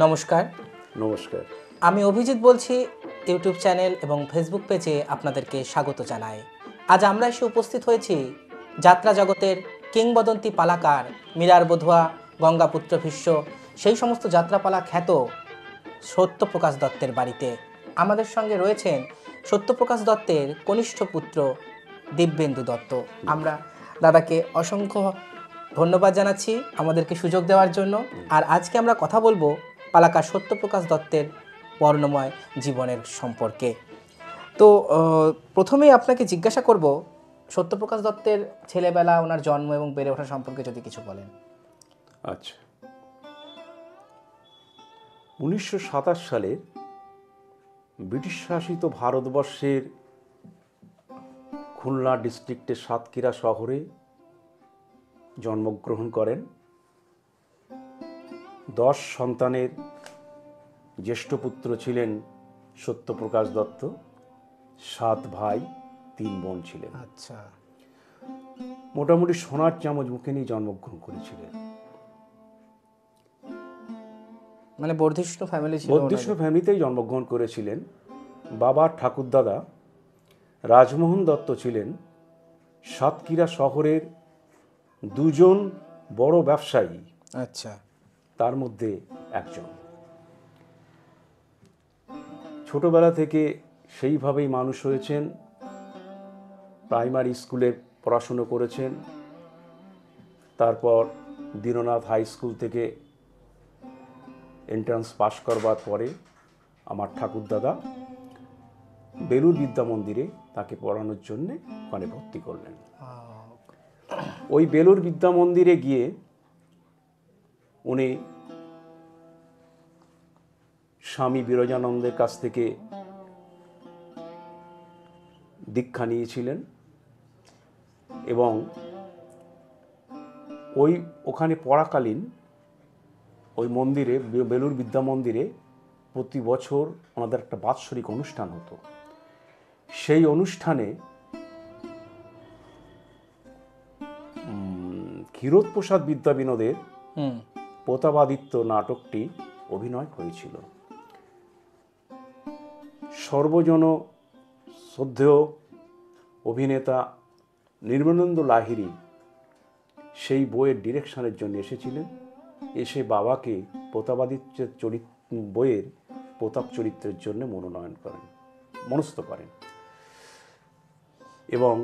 নমস্কার। নমস্কার। আমি অভিজিৎ বলছি, ইউটিউব চ্যানেল এবং ফেসবুক পেজে আপনাদেরকে স্বাগত জানাই। আজ আমরা এসে উপস্থিত হয়েছি যাত্রা জগতের কিংবদন্তি পালাকার মীরার বধুয়া, গঙ্গাপুত্র ভীষ্ম, সেই সমস্ত যাত্রাপালা খ্যাত সত্যপ্রকাশ দত্তের বাড়িতে। আমাদের সঙ্গে রয়েছেন সত্যপ্রকাশ দত্তের কনিষ্ঠ পুত্র দিব্যেন্দু দত্ত। আমরা দাদাকে অসংখ্য ধন্যবাদ জানাচ্ছি আমাদেরকে সুযোগ দেওয়ার জন্য। আর আজকে আমরা কথা বলবো পালাকার সত্যপ্রকাশ দত্তের বর্ণময় জীবনের সম্পর্কে। তো প্রথমেই আপনাকে জিজ্ঞাসা করব, সত্যপ্রকাশ দত্তের ছেলেবেলা, ওনার জন্ম এবং বেড়ে ওঠা সম্পর্কে যদি কিছু বলেন। আচ্ছা, 1927 সালে ব্রিটিশ শাসিত ভারতবর্ষের খুলনা ডিস্ট্রিক্টের সাতক্ষীরা শহরে জন্মগ্রহণ করেন। 10 সন্তানের জ্যেষ্ঠ পুত্র ছিলেন সত্যপ্রকাশ দত্ত। 7 ভাই 3 বোন ছিলেন। আচ্ছা, মোটামুটি সোনার চামচ মুখে নিয়ে জন্মগ্রহণ করেছিলেন। মানে বর্ধিষ্ণু ফ্যামিলি ছিল। বর্ধিষ্ণু ফ্যামিলিতেই জন্মগ্রহণ করেছিলেন। বাবার ঠাকুরদাদা রাজমোহন দত্ত ছিলেন সাতক্ষীরা শহরের 2 জন বড় ব্যবসায়ী, আচ্ছা, তার মধ্যে একজন। ছোটবেলা থেকে সেইভাবেই মানুষ হয়েছেন। প্রাইমারি স্কুলে পড়াশুনো করেছেন, তারপর দীননাথ হাই স্কুল থেকে এন্ট্রান্স পাশ করবার পরে আমার ঠাকুরদাদা বেলুর বিদ্যা মন্দিরে তাকে পড়ানোর জন্য ওখানে ভর্তি করলেন। ওই বেলুর বিদ্যা মন্দিরে গিয়ে উনি স্বামী বিরজানন্দের কাছ থেকে দীক্ষা নিয়েছিলেন এবং ওখানে পড়াকালীন ওই মন্দিরে, বেলুর বিদ্যা মন্দিরে প্রতি বছর ওনাদের একটা বাৎসরিক অনুষ্ঠান হতো। সেই অনুষ্ঠানে ক্ষীরোদপ্রসাদ বিদ্যাবিনোদের প্রতাপাদিত্য নাটকটি অভিনয় হয়েছিল। সর্বজন শ্রদ্ধেয় অভিনেতা নির্মলেন্দু লাহিড়ী সেই বইয়ের ডিরেকশনের জন্য এসেছিলেন। এসে বাবাকে প্রতাপাদিত্যের বইয়ের প্রতাপ চরিত্রের জন্য মনস্থ করেন এবং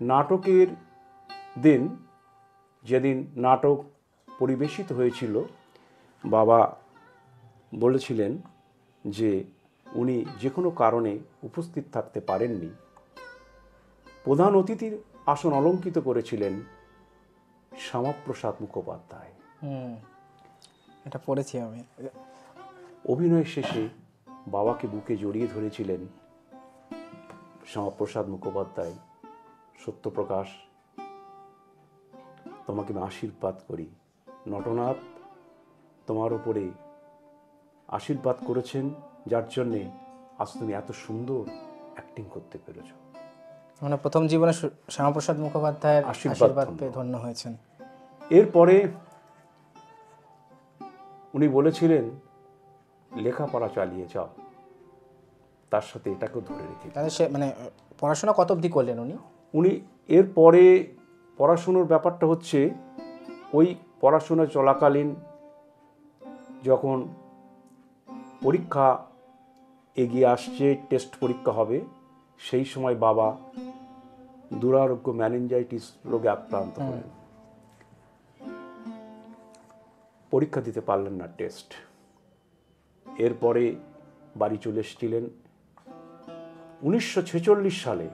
নাটকের দিন, যেদিন নাটক পরিবেশিত হয়েছিল, বাবা বলেছিলেন যে উনি যে কোনো কারণে উপস্থিত থাকতে পারেননি। প্রধান অতিথির আসন অলঙ্কিত করেছিলেন শ্যামাপ্রসাদ মুখোপাধ্যায়। এটা পড়েছি আমি। অভিনয় শেষে বাবাকে বুকে জড়িয়ে ধরেছিলেন শ্যামাপ্রসাদ মুখোপাধ্যায়। সত্যপ্রকাশ, তোমাকে আমি আশীর্বাদ করি, নটনাথ তোমার উপরে আশীর্বাদ করেছেন, যার জন্যে আজ তুমি এত সুন্দর অ্যাক্টিং করতে পেরেছ। মানে প্রথম জীবনে শ্যামাপ্রসাদ মুখোপাধ্যায়ের আশীর্বাদ পেয়ে ধন্য হয়েছেন। এরপরে উনি বলেছিলেন লেখাপড়া চালিয়ে যাও, তার সাথে এটাকেও ধরে রেখে। সে মানে পড়াশোনা কত অবধি করলেন উনি? এরপরে পড়াশুনোর ব্যাপারটা হচ্ছে, ওই পড়াশোনা চলাকালীন যখন পরীক্ষা এগিয়ে আসছে, টেস্ট পরীক্ষা হবে, সেই সময় বাবা দুরারোগ্য মেনিনজাইটিস রোগে আক্রান্ত হলেন। পরীক্ষা দিতে পারলেন না টেস্ট। এরপরে বাড়ি চলে এসেছিলেন। 1946 সালে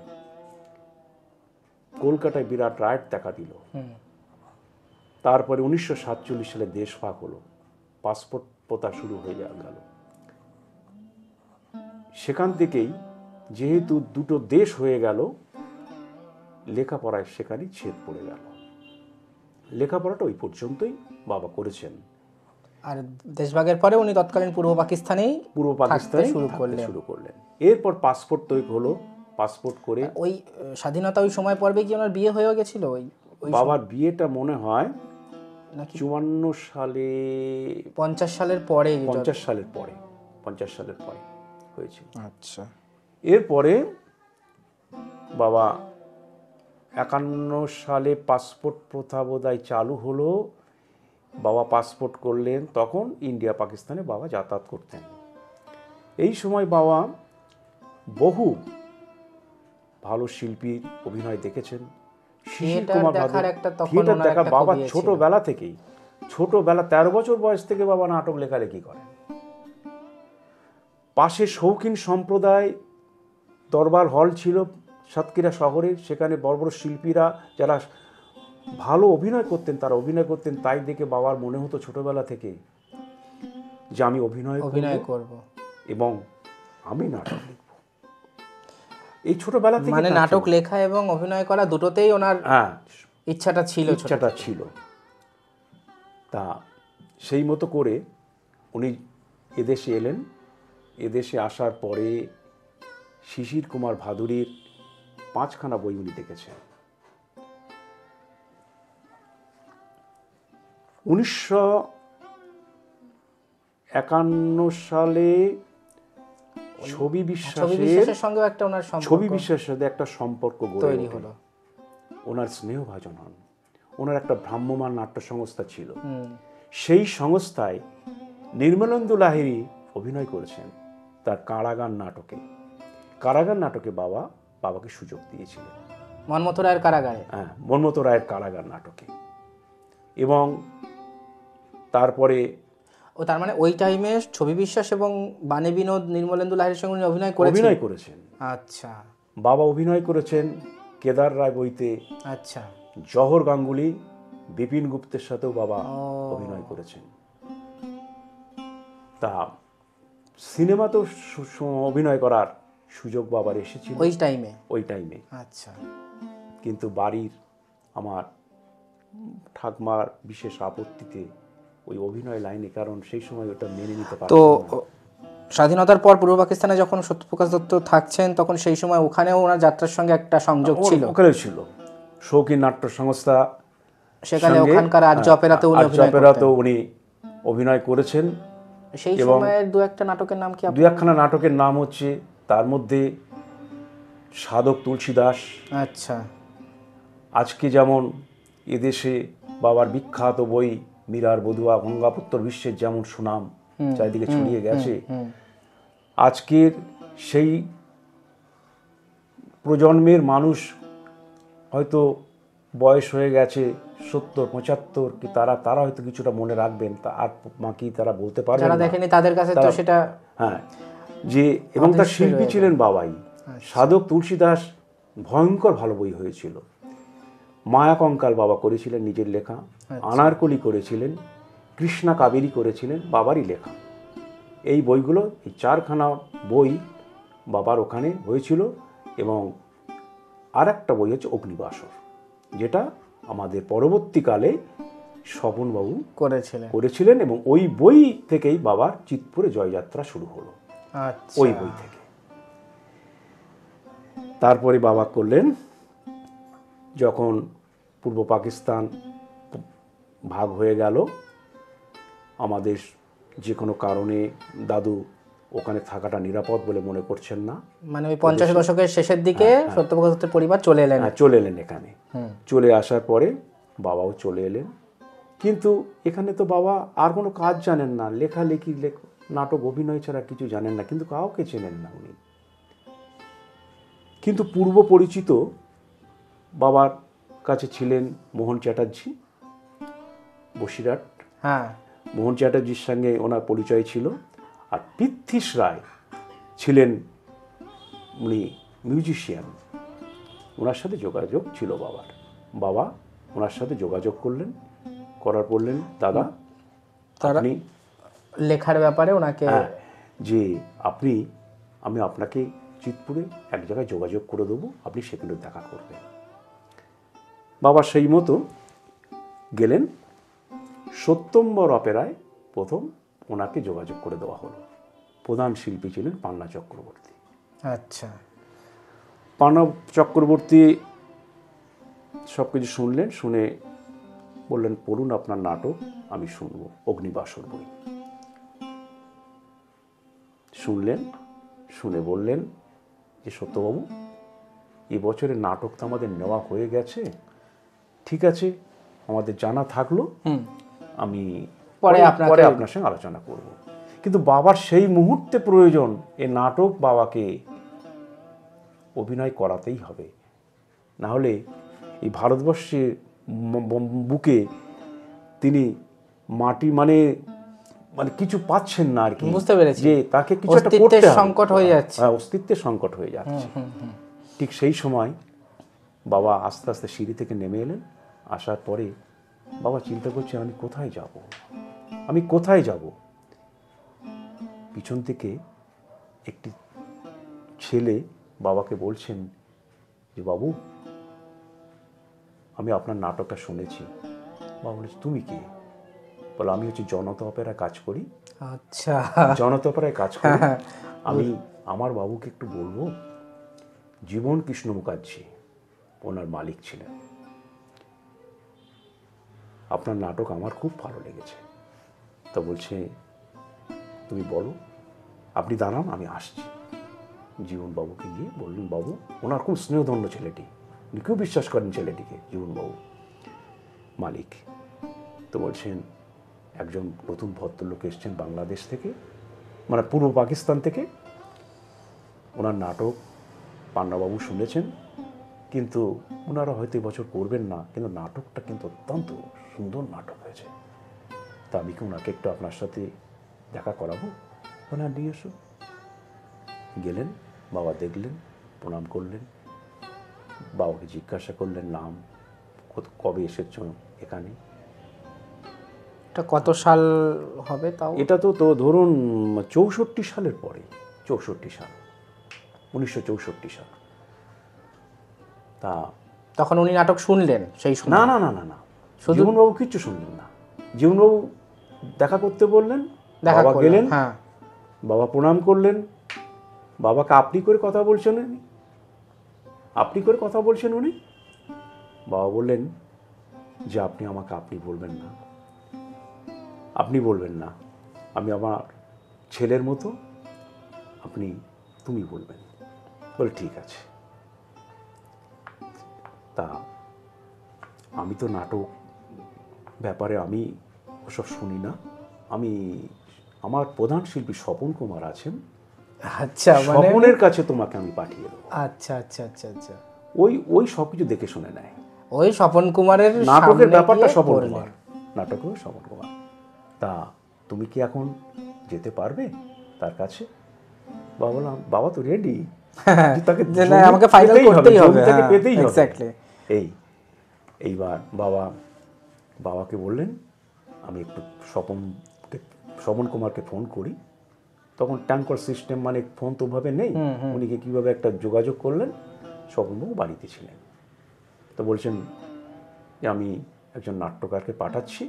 কলকাতায় বিরাট রাইট দেখা দিল। তারপরে 1947 সালে দেশভাগ হলো, পাসপোর্ট প্রথা শুরু হয়ে গেল। সেখান থেকেই যেহেতু দুটো দেশ হয়ে গেল, লেখাপড়ায় সেখানেই ছেদ পড়ে গেল। লেখাপড়াটা ওই পর্যন্তই বাবা করেছেন। আর দেশভাগের পরে উনি তৎকালীন পূর্ব পাকিস্তানে শুরু করলেন। এরপর পাসপোর্ট তৈরি হলো। পাসপোর্ট করে ওই স্বাধীনতা ওই সময় পড়বে কি ওনার বিয়ে হয়ে গেছিল? বাবার বিয়েটা মনে হয় নাকি 54 সালে, 50 সালের পরে? 50 সালের পরে, 50 সালের পরে হয়েছিল। আচ্ছা। এরপরে বাবা 51 সালে পাসপোর্ট প্রথা বোধহয় চালু হলো, বাবা পাসপোর্ট করলেন, তখন ইন্ডিয়া পাকিস্তানে বাবা যাতায়াত করতেন। এই সময় বাবা বহু ভালো শিল্পীর অভিনয় দেখেছেন। শিশির কুমার দেখার একটা তখন থিয়েটার ওনার দেখা একটা বাবা খুবই ছিল। ছোটবেলা থেকেই, ছোটবেলা 13 বছর বয়স থেকে বাবা নাটক লেখালেখি করেন। পাশে শৌখিন সম্প্রদায় দরবার হল ছিল সাতক্ষীরা শহরে, সেখানে বড় বড় শিল্পীরা যারা ভালো অভিনয় করতেন তারা অভিনয় করতেন। তাই দেখে বাবার মনে হতো ছোটবেলা থেকে যে আমি অভিনয় করব এবং আমি নাটক লিখব। এই ছোটবেলা থেকে মানে নাটক লেখা এবং অভিনয় করা দুটোতেই ওনার ইচ্ছাটা ছিল। তা সেই মতো করে উনি এদেশে এলেন। এদেশে আসার পরে শিশির কুমার ভাদুড়ির 5খানা বই উনি দেখেছেন। 1951 সালে ছবি বিশ্বাসের সঙ্গে একটা ওনার ছবি বিশ্বাসের সাথে একটা সম্পর্ক তৈরি হলো। ওনার স্নেহভাজন হন। ওনার একটা ভ্রাম্যমাণ নাট্য সংস্থা ছিল, সেই সংস্থায় নির্মলেন্দু লাহিড়ী অভিনয় করেছেন তার কারাগার নাটকে। কারাগার নাটকে বাবাকে সুযোগ দিয়েছিলেন, মনমথ রায়ের কারাগারে। হ্যাঁ, মনমথ রায়ের কারাগার নাটকে। এবং তারপরে তার মানে ওই টাইমে ছবি বিশ্বাস এবং বাণী বিনোদ, নির্মলেন্দু লাহিড়ীর সঙ্গে অভিনয় করেছেন। আচ্ছা। বাবা অভিনয় করেছেন কেদার রায় বইতে। আচ্ছা। জহর গাঙ্গুলি, বিপিন গুপ্তের সাথেও বাবা অভিনয় করেছেন। তা সিনেমাতেও অভিনয় করার সুযোগ বাবার এসেছিল ওই টাইমে। আচ্ছা। কিন্তু বাড়ির আমার ঠাকমার বিশেষ আপত্তিতে ওই অভিনয় লাইনে, কারণ সেই সময় ওটা মেনে নিতে পারত। তো স্বাধীনতার পর পূর্ব পাকিস্তানে যখন সত্যপ্রকাশ দত্ত থাকছেন, তখন সেই সময় ওখানেও ওনার যাত্রার সঙ্গে একটা সংযোগ ছিল। ওখানে ছিল শৌখিন নাট্য সংস্থা, সেখানে ওখানকার আর্য অপেরাতেও উনি অভিনয় করেছেন। সেই সময়ের দু একটা নাটকের নাম কি? দু একখানা নাটকের নাম হচ্ছে, তার মধ্যে সাধক তুলসী দাস। আচ্ছা। আজকে যেমন এদেশে বাবার বিখ্যাত বই মীরার বধুয়া, গঙ্গাপুত্র বিশ্বের যেমন সুনাম চারিদিকে ছড়িয়ে গেছে, আজকের সেই প্রজন্মের মানুষ হয়তো বয়স হয়ে গেছে 70-75, কি তারা হয়তো কিছুটা মনে রাখবেন, তা আর বাকি তারা বলতে পারবেন যারা দেখেনি তাদের কাছে তো সেটা, হ্যাঁ, যে এবং তার শিল্পী ছিলেন বাবাই। সাধক তুলসী দাস ভয়ঙ্কর ভালো বই হয়েছিল। মায়া কঙ্কাল বাবা করেছিলেন নিজের লেখা, আনারকলি করেছিলেন, কৃষ্ণা কাবেরী করেছিলেন বাবারই লেখা। এই বইগুলো, এই 4খানা বই বাবার ওখানে হয়েছিল। এবং আর একটা বই হচ্ছে অগ্নিবাসর, যেটা আমাদের পরবর্তীকালে স্বপনবাবু করেছিলেন। এবং ওই বই থেকেই বাবার চিতপুরে জয়যাত্রা শুরু হলো, ওই বই থেকে। তারপরে বাবা করলেন, যখন পূর্ব পাকিস্তান ভাগ হয়ে গেল, আমাদের যে কোনো কারণে দাদু ওখানে থাকাটা নিরাপদ বলে মনে করছেন না। মানে ওই 50 দশকের শেষের দিকে সত্যপ্রকাশ দত্তের পরিবার চলে এলেন এখানে। চলে আসার পরে বাবাও চলে এলেন। কিন্তু এখানে তো বাবা আর কোনো কাজ জানেন না, লেখালেখি, নাটক, অভিনয় ছাড়া কিছু জানেন না, কিন্তু কাউকে চেনেন না উনি। কিন্তু পূর্ব পরিচিত বাবার কাছে ছিলেন মোহন চ্যাটার্জি, বসিরহাট। মোহন চ্যাটার্জির সঙ্গে ওনার পরিচয় ছিল। আর পৃথ্বীশ রায় ছিলেন, উনি মিউজিশিয়ান, ওনার সাথে যোগাযোগ ছিল বাবার। বাবা ওনার সাথে যোগাযোগ করার বললেন, দাদা আপনি লেখার ব্যাপারে ওনাকে, যে আমি আপনাকে চিতপুরে এক জায়গায় যোগাযোগ করে দেবো, আপনি সেখানে দেখা করবেন। বাবা সেই মতো গেলেন। সত্যম্বর অপেরায় প্রথম ওনাকে যোগাযোগ করে দেওয়া হলো। প্রধান শিল্পী ছিলেন পান্না চক্রবর্তী। আচ্ছা। পান্না চক্রবর্তী সব কিছু শুনলেন, শুনে বললেন পড়ুন আপনার নাটক, আমি শুনবো, অগ্নিবাসর বই। শুনলেন, শুনে বললেন যে সত্যবাবু, এবছরের নাটক তো আমাদের নেওয়া হয়ে গেছে, ঠিক আছে, আমাদের জানা থাকলো, আমি পরে আপনার সঙ্গে আলোচনা করব। কিন্তু বাবার সেই মুহূর্তে প্রয়োজন, এ নাটক বাবাকে অভিনয় করাতেই হবে, না হলে এই ভারতবর্ষের বুকে তিনি মাটি মানে কিছু পাচ্ছেন না আর কি, বুঝতে পেরেছি, যে তাকে কিছু একটা করতে হবে, সংকট হয়ে যাচ্ছে, অস্তিত্বের সংকট হয়ে যাচ্ছে। ঠিক সেই সময় বাবা আস্তে আস্তে সিঁড়ি থেকে নেমে এলেন। আসার পরে বাবা চিন্তা করছেন, আমি কোথায় যাব, আমি কোথায় যাব। পিছন থেকে একটি ছেলে বাবাকে বলছেন যে বাবু, আমি আপনার নাটকটা শুনেছি। বাবা বলেছে, তুমি কে? বলে, আমি হচ্ছে জনতা অপেরা কাজ করি। আচ্ছা, জনতা অপেরায় কাজ করি। আমি আমার বাবুকে একটু বলবো, জীবন কৃষ্ণ মুখার্জি ওনার মালিক ছিলেন, আপনার নাটক আমার খুব ভালো লেগেছে। তা বলছে, তুমি বলো, আপনি দাঁড়ান, আমি আসছি। জীবনবাবুকে গিয়ে বললেন, বাবু, ওনার খুব স্নেহধন্য ছেলেটি, উনি খুব বিশ্বাস করেন ছেলেটিকে, জীবনবাবু মালিক। তো বলছেন, একজন নতুন ভদ্রলোক এসছেন বাংলাদেশ থেকে, মানে পূর্ব পাকিস্তান থেকে, ওনার নাটক পান্নাবাবু শুনেছেন, কিন্তু ওনারা হয়তো এবছর করবেন না, কিন্তু নাটকটা কিন্তু অত্যন্ত সুন্দর নাটক হয়েছে। তা আমি কি ওনাকে একটু আপনার সাথে দেখা করাবো? ওনার নিয়ে এসো। গেলেন, বাবা দেখলেন, প্রণাম করলেন, বাবাকে জিজ্ঞাসা করলেন নাম, কবে এসেছ এখানে। এটা কত সাল হবে তাও? এটা তো ধরুন 64 সালের পরে, 64 সাল, 1964 সাল। তা তখন উনি নাটক শুনলেন সেই সময়? না না না না না, জীবনবাবু কিচ্ছু শুনলেন না। জীবনবাবু দেখা করতে বললেন, বাবা গেলেন, বাবা প্রণাম করলেন, বাবাকে আপনি করে কথা বলছেন উনি, আপনি করে কথা বলছেন উনি। বাবা বললেন যে আপনি আমাকে আপনি বলবেন না, আপনি বলবেন না, আমি আমার ছেলের মতো, আপনি তুমি বলবেন। বলে ঠিক আছে। তা আমি তো নাটক ব্যাপারে আমি ওসব শুনি না, আমি আমার প্রধান শিল্পী স্বপন কুমার আছেন, আচ্ছা, স্বপনের কাছে তোমাকে আমি পাঠিয়ে দেবো। আচ্ছা আচ্ছা আচ্ছা আচ্ছা, ওই সব কিছু দেখে শুনে নেয়। ওই স্বপন কুমারের নাটকের ব্যাপারটা স্বপন কুমার, নাটকের স্বপন কুমার। তা তুমি কি এখন যেতে পারবে তার কাছে? বাবা বললাম, বাবা তো রেডি, তাকে আমাকে ফাইনাল করতেই হবে, তাকে পেতেই হবে। এইবার বাবাকে বললেন, আমি একটু স্বপন কুমারকে ফোন করি। তখন ট্যাঙ্কর সিস্টেম, মানে ফোন তো ভাবে নেই, উনিকে কীভাবে একটা যোগাযোগ করলেন। স্বপনবাবু বাড়িতে ছিলেন। তো বলছেন যে আমি একজন নাট্যকারকে পাঠাচ্ছি,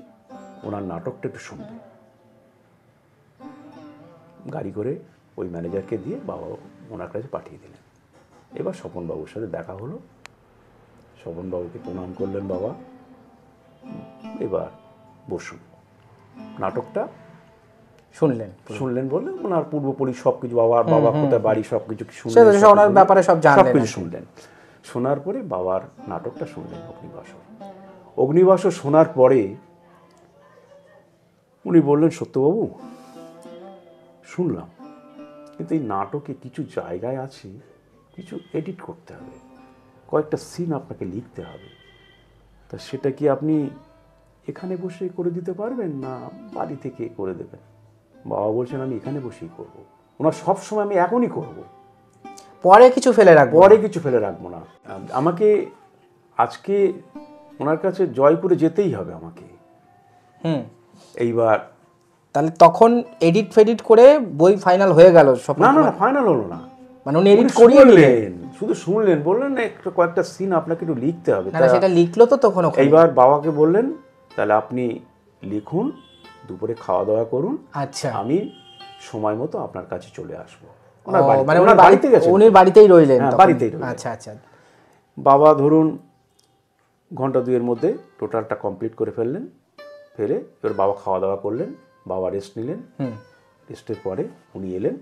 ওনার নাটকটা একটু শুনবে। গাড়ি করে ওই ম্যানেজারকে দিয়ে বাবা ওনার কাছে পাঠিয়ে দিলেন। এবার স্বপনবাবুর সাথে দেখা হলো, স্বপনবাবুকে প্রণাম করলেন বাবা, এবার বসুন। নাটকটা শুনলেন বলে ওনার পূর্বপরি সব কিছু, বাবা কোথায় বাড়ি সব কিছু শুনলেন, ব্যাপারে সব কিছু শুনলেন। শোনার পরে বাবার নাটকটা শুনলেন, অগ্নিবাসর শোনার পরে উনি বললেন, সত্যবাবু শুনলাম, কিন্তু এই নাটকে কিছু জায়গায় আছে, কিছু এডিট করতে হবে, কয়েকটা সিন আপনাকে লিখতে হবে। তা সেটা কি আপনি এখানে বসে করে দিতে পারবেন, না বাড়ি থেকে করে দেবেন? বাবা বলছেন, আমি এখানে বসেই করব। ওনার সবসময় আমি এখনই করব, পরে কিছু ফেলে রাখবো না। আমাকে আজকে ওনার কাছে জয়পুরে যেতেই হবে আমাকে। এইবার তাহলে তখন এডিট করে বই ফাইনাল হয়ে গেল? না না, ফাইনাল হলো না, মানে উনি এডিট করিয়ে নিলেন, শুধু শুনলেন, বললেন একটা কয়েকটা সিন আপনাকে একটু লিখতে হবে। সেটা লিখলো তো তখন? এইবার বাবাকে বললেন, তাহলে আপনি লিখুন, দুপুরে খাওয়া দাওয়া করুন, আচ্ছা আমি সময় মতো আপনার কাছে চলে আসবো। উনি বাড়িতেই রইলেন? বাড়িতেই রইলেন। আচ্ছা আচ্ছা। বাবা ধরুন ঘন্টা দুয়ের মধ্যে টোটালটা কমপ্লিট করে ফেললেন। ফেলে এবার বাবা খাওয়া দাওয়া করলেন, বাবা রেস্ট নিলেন। রেস্টের পরে উনি এলেন।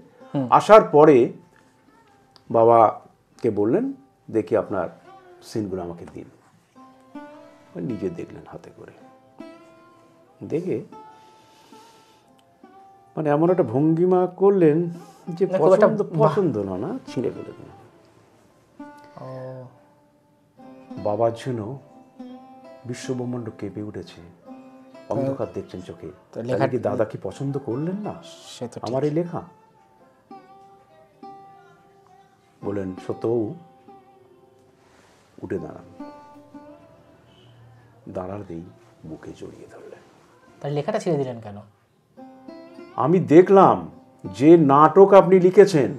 আসার পরে বাবাকে বললেন, দেখি আপনার সিনগুলো আমাকে দিন। নিজে দেখলেন হাতে করে, দেখে মানে এমন একটা ভঙ্গিমা করলেন যে পছন্দ না, ছিঁড়ে ফেলে দিলেন। বাবার জন্য বিশ্বব্রহ্মাণ্ড কেঁপে উঠেছে, অন্ধকার দেখছেন চোখে। কি দাদা কি পছন্দ করলেন না আমার এই লেখা? বলেন, সত্যবাবু উঠে দাঁড়ান। দাঁড়াতেই বুকে জড়িয়ে ধরলেন। তার লেখাটা ছেড়ে দিলেন কেন? আমি দেখলাম যে নাটক আপনি লিখেছেন,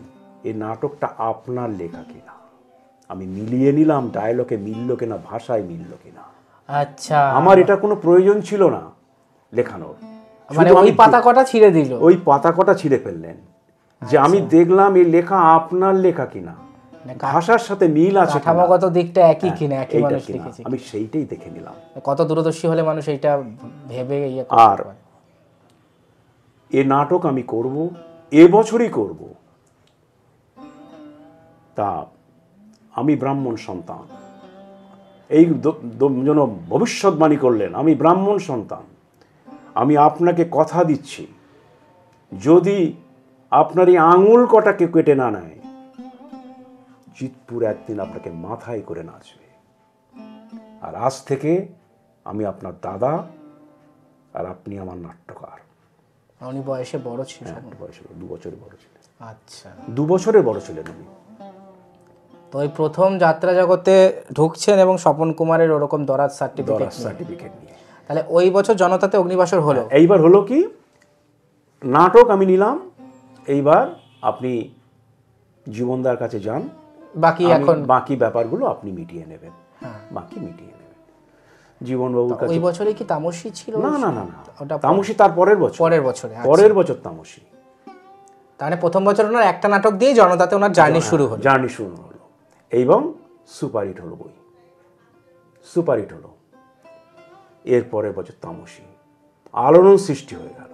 এই নাটকটা আপনার লেখা কিনা। আমি মিলিয়ে নিলাম ডায়লগে মিলল কিনা, ভাষায় মিলল কিনা। আচ্ছা, আমার এটা কোনো প্রয়োজন ছিল না লেখানোর, মানে ওই পাতা কটা ছিঁড়ে দিল। ওই পাতা কটা ছিঁড়ে ফেললেন যে আমি দেখলাম এই লেখা আপনার লেখা কিনা, ভাষার সাথে মিল আছে, কাঠামোগত দিকটা একই কিনা, একই মানুষ লিখেছে। আমি সেইটাই দেখে নিলাম। কত দূরদর্শী হলে মানুষ এইটা ভেবে আর এ নাটক আমি করব, এবছরই করব। তা আমি ব্রাহ্মণ সন্তান, এই জন্য ভবিষ্যৎবাণী করলেন, আমি ব্রাহ্মণ সন্তান, আমি আপনাকে কথা দিচ্ছি, যদি আপনার এই আঙুল কটাকে কেটে না নেয়, জিতপুর একদিন আপনাকে মাথায় করে নাচবে। আর আজ থেকে আমি আপনার দাদা, আর আপনি আমার নাট্যকার। উনি বয়সে বড় ছিলেন? বয়সে 2 বছরের বড় ছিলেন। আচ্ছা, 2 বছরের বড় ছিলেন উনি। তো ওই প্রথম যাত্রা জগতে ঢুকছেন এবং স্বপন কুমারের ওরকম দরাজ সার্টিফিকেট নিয়ে। তাহলে ওই বছর জনতাতে অগ্নিবাসর হলো। এইবার হলো কি, নাটক আমি নিলাম, এইবার আপনি জীবনদার কাছে যান, বাকি ব্যাপারগুলো আপনি মিটিয়ে নেবেন, বাকি মিটিয়ে নেবেন। জীবনবাবুর কাছে। ওই বছরে কি তামসী ছিল? না না না না, তামসী তার পরের বছর। পরের বছর তামসী। তাহলে প্রথম বছর ওনার একটা নাটক দিয়ে জনতাতে ওনার জার্নি শুরু হলো। এবং সুপারহিট হলো বই, সুপারহিট হলো। এর পরের বছর তামসী, আলোড়ন সৃষ্টি হয়ে গেল।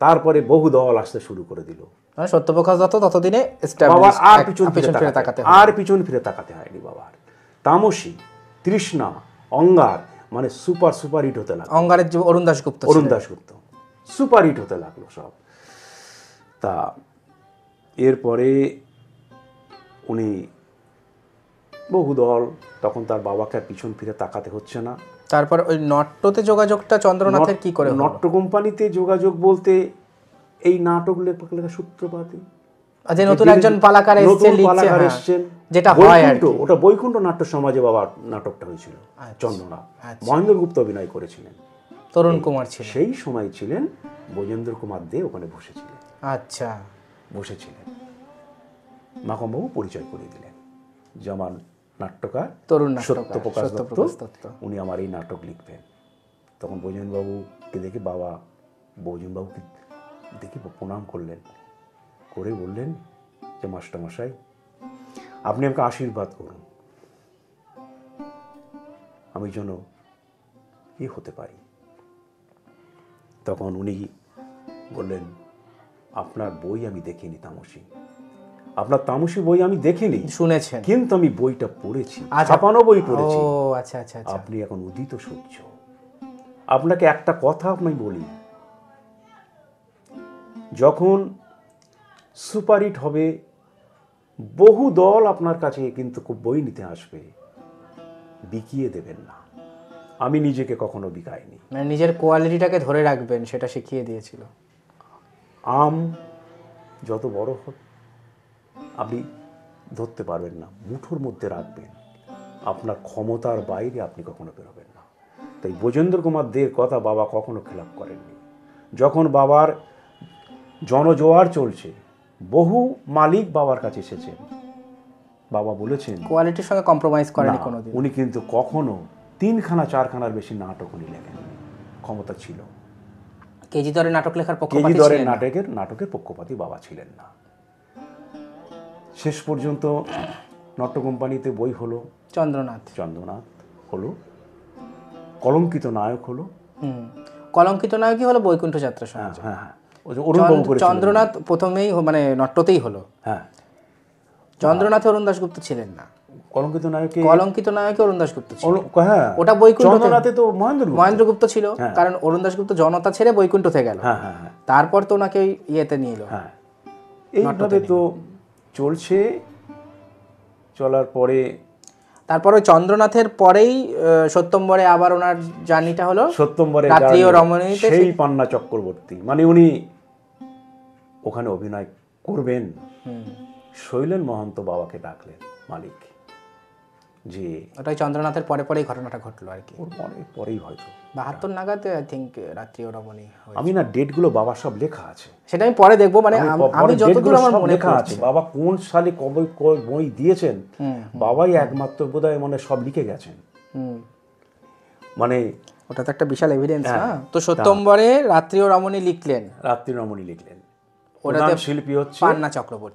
তারপরে বহু দল আসতে শুরু করে দিল। সত্যপ্রকাশ দত্ত ততদিনে আর পিছন ফিরে তাকাতে হয়নি বাবার। তামসী, তৃষ্ণা, অঙ্গার, মানে সুপারহিট হতে লাগলো। অঙ্গারের যে অরুণ দাশগুপ্ত সুপারহিট হতে লাগলো সব। তা এরপরে উনি বহু দল, তখন তার বাবাকে পিছন ফিরে তাকাতে হচ্ছে না। তারপর ওই নট্যতে যোগাযোগটা চন্দ্রনাথের কি করে? নট্য কোম্পানিতে যোগাযোগ বলতে এই নাটক লেখা সূত্রপাতই, যে নতুন একজন পালাকার এসেছেন, যেটা হয় আর কি, ওটা বৈকুণ্ঠ নাট্য সমাজে বাবার নাটকটা হয়েছিল। চন্দ্রনাথ, মহেন্দ্র গুপ্ত অভিনয় করেছিলেন, তরুণ কুমার ছিল সেই সময়, ছিলেন ব্রজেন্দ্র কুমার দে ওখানে বসেছিলেন। আচ্ছা, বসেছিলেন। মাখনবাবু পরিচয় করে দিলেন যে আমার নাট্যকার তরুণ সত্যপ্রকাশ দত্ত, উনি আমার এই নাটক লিখবেন। তখন ব্রজেনবাবুকে দেখে বাবা, ব্রজেনবাবুকে দেখে প্রণাম করলেন, করে বললেন যে মাস্টারমশাই, আপনি আমাকে আশীর্বাদ করুন, আমি যেন কি হতে পারি। তখন উনি বললেন, আপনার বই আমি দেখিনি তামসী, আপনার তামসী বই আমি দেখিনি, শুনেছেন, কিন্তু আমি বইটা পড়েছি, ছাপানো বই পড়েছি। আচ্ছা আচ্ছা, আপনি এখন উদিত সূর্য। আপনাকে একটা কথা আমি বলি, যখন সুপারহিট হবে, বহু দল আপনার কাছে কিন্তু বই নিতে আসবে, বিকিয়ে দেবেন না। আমি নিজেকে কখনো বিকাইনি, মানে নিজের কোয়ালিটিটাকে ধরে রাখবেন, সেটা শিখিয়ে দিয়েছিল। আম যত বড় হোক আপনি ধরতে পারবেন না, মুঠোর মধ্যে রাখবেন, আপনার ক্ষমতার বাইরে আপনি কখনো বেরোবেন না। তাই ব্রজেন্দ্র কুমার দের কথা বাবা কখনো খেলাপ করেননি। যখন বাবার জনজোয়ার চলছে, বহু মালিক বাবার কাছে এসেছেন, বাবা বলেছেন কোয়ালিটির সঙ্গে কম্প্রোমাইজ করেনি কোনোদিন। উনি কিন্তু কখনো 3খানা 4খানার বেশি নাটক উনি লেখেননি, ক্ষমতা ছিল। কেজি দরে নাটক লেখার পক্ষপাতী, কেজি দরের নাটকের পক্ষপাতী বাবা ছিলেন না। শেষ পর্যন্ত নট্য কোম্পানিতে বই হলো চন্দ্রনাথ, হলো, কলঙ্কিত নায়ক হলো। কলঙ্কিত নায়কই হলো বৈকুণ্ঠ যাত্রা সমাজ। হ্যাঁ হ্যাঁ, ওই যে অরুণবাবু করেছিলেন। চন্দ্রনাথ প্রথমেই মানে নট্যতেই হলো। হ্যাঁ, চন্দ্রনাথে অরুণ দাশগুপ্ত ছিলেন না। কলঙ্কিত নায়কে কলঙ্কিত নায়কে অরুণ দাশগুপ্ত ছিল। হ্যাঁ, ওটা বৈকুণ্ঠ, চন্দ্রনাথে তো মহেন্দ্রগুপ্ত ছিল, কারণ অরুণ দাশগুপ্ত জনতা ছেড়ে বৈকুণ্ঠতে গেল। হ্যাঁ হ্যাঁ হ্যাঁ, তারপর তো ওনাকে ইয়েতে নিয়ে এলো। হ্যাঁ, এইভাবে তো চলছে। চলার পরে তারপর ওই চন্দ্রনাথের পরেই সত্যম্বরে আবার ওনার জার্নিটা হলো। সত্যম্বরে রাত্রি ও রমণীতে সেই পান্না চক্রবর্তী, মানে উনি ওখানে অভিনয় করবেন। শৈলেন মহন্ত বাবাকে ডাকলেন মালিক, যে ওটাই চন্দ্রনাথের পরে পরেই ঘটনাটা ঘটলো আর কি। ওর পরেই হয়তো 72 নাগাদ আই থিঙ্ক রাত্রি ও রমণী। আমি না ডেটগুলো বাবার সব লেখা আছে, সেটা আমি পরে দেখবো, মানে আমি যতদূর আমার মনে লেখা আছে। বাবা কোন সালে কবে বই দিয়েছেন, বাবাই একমাত্র বোধহয় মানে সব লিখে গেছেন। মানে ওটা তো একটা বিশাল এভিডেন্স না। তো সত্যম্বরে রাত্রি ও রমণী লিখলেন, রাত্রি রমণী লিখলেন। ওটাতে শিল্পী হচ্ছে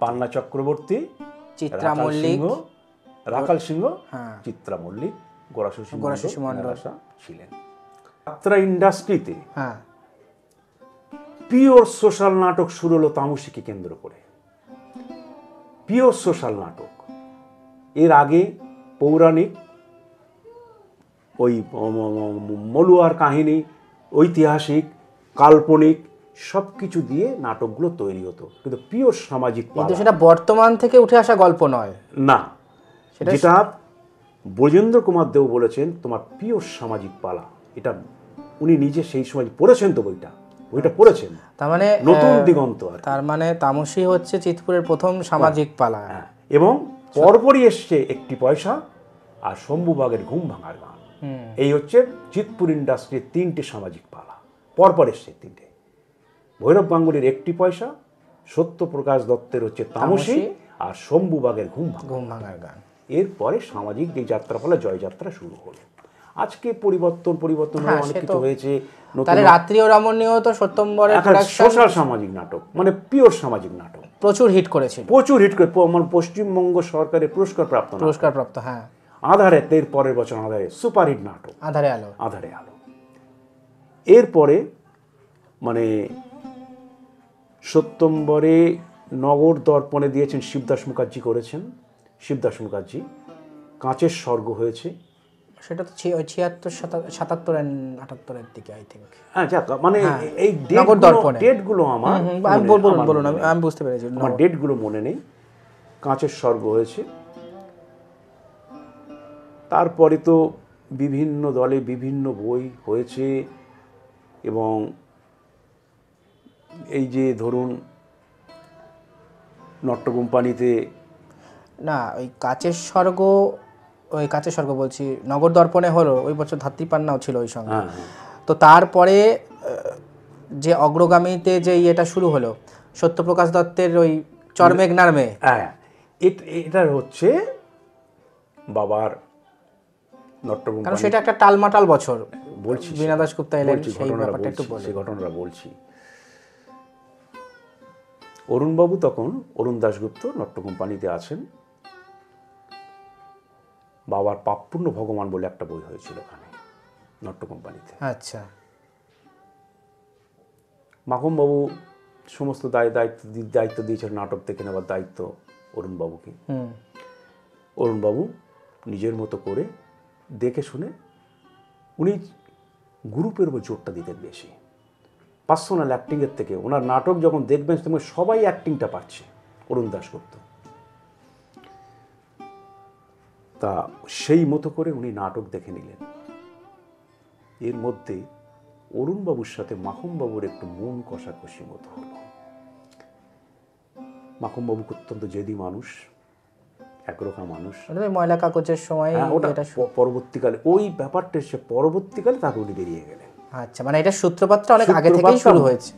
পান্না চক্রবর্তী, চিত্রা মল্লিক, রাখাল সিংহ, চিত্রা মল্লিক, গোরাশশী মণ্ডল ছিলেন। যাত্রা ইন্ডাস্ট্রিতে পিওর সোশ্যাল নাটক শুরু হলো তামসিকে কেন্দ্র করে। পিওর সোশ্যাল নাটক। এর আগে পৌরাণিক ওই মলুয়ার কাহিনী, ঐতিহাসিক, কাল্পনিক সবকিছু দিয়ে নাটকগুলো তৈরি হতো, কিন্তু পিওর সামাজিক, কিন্তু সেটা বর্তমান থেকে উঠে আসা গল্প নয় না। যেটা ব্রজেন্দ্র কুমার দেও বলেছেন তোমার পিওর সামাজিক পালা, এটা উনি নিজে সেই সময় পড়েছেন, তো বইটা পড়েছেন। তার মানে নতুন দিগন্ত। তার মানে তামসী হচ্ছে চিৎপুরের প্রথম সামাজিক পালা। এবং পরপরই এসছে একটি পয়সা আর শম্ভুবাগের ঘুম ভাঙার গান। এই হচ্ছে চিৎপুর ইন্ডাস্ট্রির 3টে সামাজিক পালা, পরপর এসছে 3টে। ভৈরব গাঙ্গুলির একটি পয়সা, সত্যপ্রকাশ দত্তের হচ্ছে তামসী, আর শম্ভুবাগের ঘুম ভাঙার গান। এরপরে সামাজিক যে যাত্রাপালা জয়যাত্রা শুরু হলো। আজকে পরিবর্তন হয়ে অনেক কিছু হয়েছে। তাহলে রাত্রি ও রমণীও তো সত্যম্বরের সোশ্যাল সামাজিক নাটক, মানে পিওর সামাজিক নাটক, প্রচুর হিট করেছিল, মানে পশ্চিমবঙ্গ সরকারের পুরস্কার প্রাপ্ত। হ্যাঁ, আধারে, এর পরের বছর আধারে সুপারহিট নাটক আধারে আলো। এরপরে মানে সত্যম্বরে নগর দর্পণে দিয়েছেন শিবদাস মুখার্জি, করেছেন শিবদাস মুখার্জি। কাঁচের স্বর্গ হয়েছে, সেটা তো 76, 77, 78 দিকে আই থিঙ্ক। হ্যাঁ, যাক, মানে এই ডেটগুলো আমার বলুন, আমি বুঝতে পেরেছি, আমার ডেটগুলো মনে নেই। কাঁচের স্বর্গ হয়েছে। তারপরে তো বিভিন্ন দলে বিভিন্ন বই হয়েছে, এবং এই যে ধরুন নট্য কোম্পানিতে না, ওই কাঁচের স্বর্গ বলছি, নগর দর্পণে হলো ওই বছর ধাত্রী পান্নাও ছিল ওই সঙ্গে। তো তারপরে যে অগ্রগামীতে যে ইয়েটা শুরু হলো সত্যপ্রকাশ দত্তের ওই চরমেঘ নামে, এটা হচ্ছে বাবার নট্য কোম্পানি, কারণ সেটা একটা টালমাটাল বছর বলছি, বীণা দাশগুপ্ত এলেন, সেই ব্যাপারটা একটু বলি। সেই ঘটনাটা বলছি। অরুণবাবু তখন, অরুণ দাশগুপ্ত নট্য কোম্পানিতে আছেন। বাবার পাপপূর্ণ ভগবান বলে একটা বই হয়েছিল ওখানে নট্য কোম্পানিতে। আচ্ছা, মাখনবাবু সমস্ত দায়িত্ব দিয়েছেন নাটক থেকে নেওয়ার দায়িত্ব অরুণবাবুকে। অরুণবাবু নিজের মতো করে দেখে শুনে উনি গ্রুপের উপর জোরটা দিতেন বেশি, পার্সোনাল অ্যাক্টিংয়ের থেকে। ওনার নাটক যখন দেখবেন তখন সবাই অ্যাক্টিংটা পাচ্ছে, অরুণ দাশগুপ্ত। তা সেই মতো করে উনি নাটক দেখে নিলেন। এর মধ্যে অরুণবাবুর সাথে মাখনবাবুর একটু মন কষাকষি মতো হলো। মাখনবাবু অত্যন্ত জেদি মানুষ, একরকম মানুষ। ময়লা কাগজের সময় পরবর্তীকালে ওই ব্যাপারটা এসে পরবর্তীকালে তাকে উনি বেরিয়ে গেলেন। আচ্ছা, মানে এটা সূত্রপাতটা অনেক আগে থেকেই শুরু হয়েছে,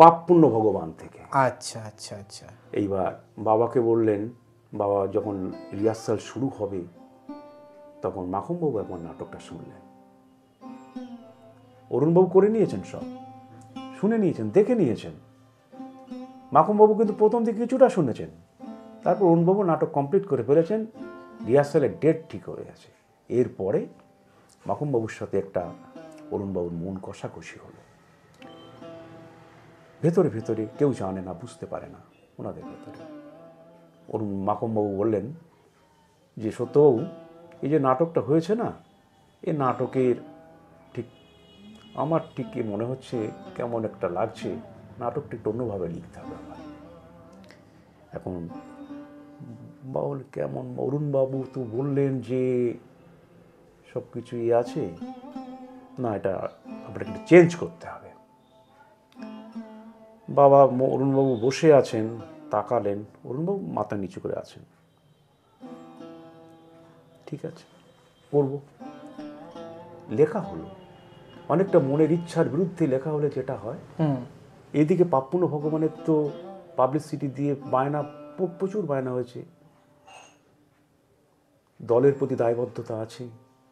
পাপপূর্ণ ভগবান থেকে। আচ্ছা আচ্ছা আচ্ছা। এইবার বাবাকে বললেন, বাবা যখন রিহার্সাল শুরু হবে তখন মাখনবাবু একবার নাটকটা শুনলেন। অরুণবাবু করে নিয়েছেন, সব শুনে নিয়েছেন, দেখে নিয়েছেন। মাখনবাবু কিন্তু প্রথম দিকে কিছুটা শুনেছেন, তারপর অরুণবাবু নাটক কমপ্লিট করে ফেলেছেন, রিহার্সালের ডেট ঠিক হয়ে গেছে। এরপরে মাকুমবাবুর সাথে একটা অরুণবাবুর মন কষাকষি হলো। ভেতরে ভেতরে কেউ জানে না, বুঝতে পারে না ওনাদের ভেতরে। মাকুমবাবু বললেন যে সত্যবাবু, এই যে নাটকটা হয়েছে না, এই নাটকের আমার ঠিক মনে হচ্ছে কেমন একটা লাগছে, নাটকটা একটু অন্যভাবে লিখতে হবে আমার। এখন বাউল কেমন, অরুণবাবু তো বললেন যে সব কিছুই আছে, না এটা আপনাকে একটু চেঞ্জ করতে হবে। বাবা অরুণবাবু বসে আছেন, তাকালেন, অরুণবাবু মাথা নিচু করে আছেন। ঠিক আছে, করবো। লেখা হলো, অনেকটা মনের ইচ্ছার বিরুদ্ধে লেখা হলে যেটা হয়। এইদিকে পাপ্পুন ভগবানের তো পাবলিসিটি দিয়ে বায়না, প্রচুর বায়না হয়েছে, দলের প্রতি দায়বদ্ধতা আছে,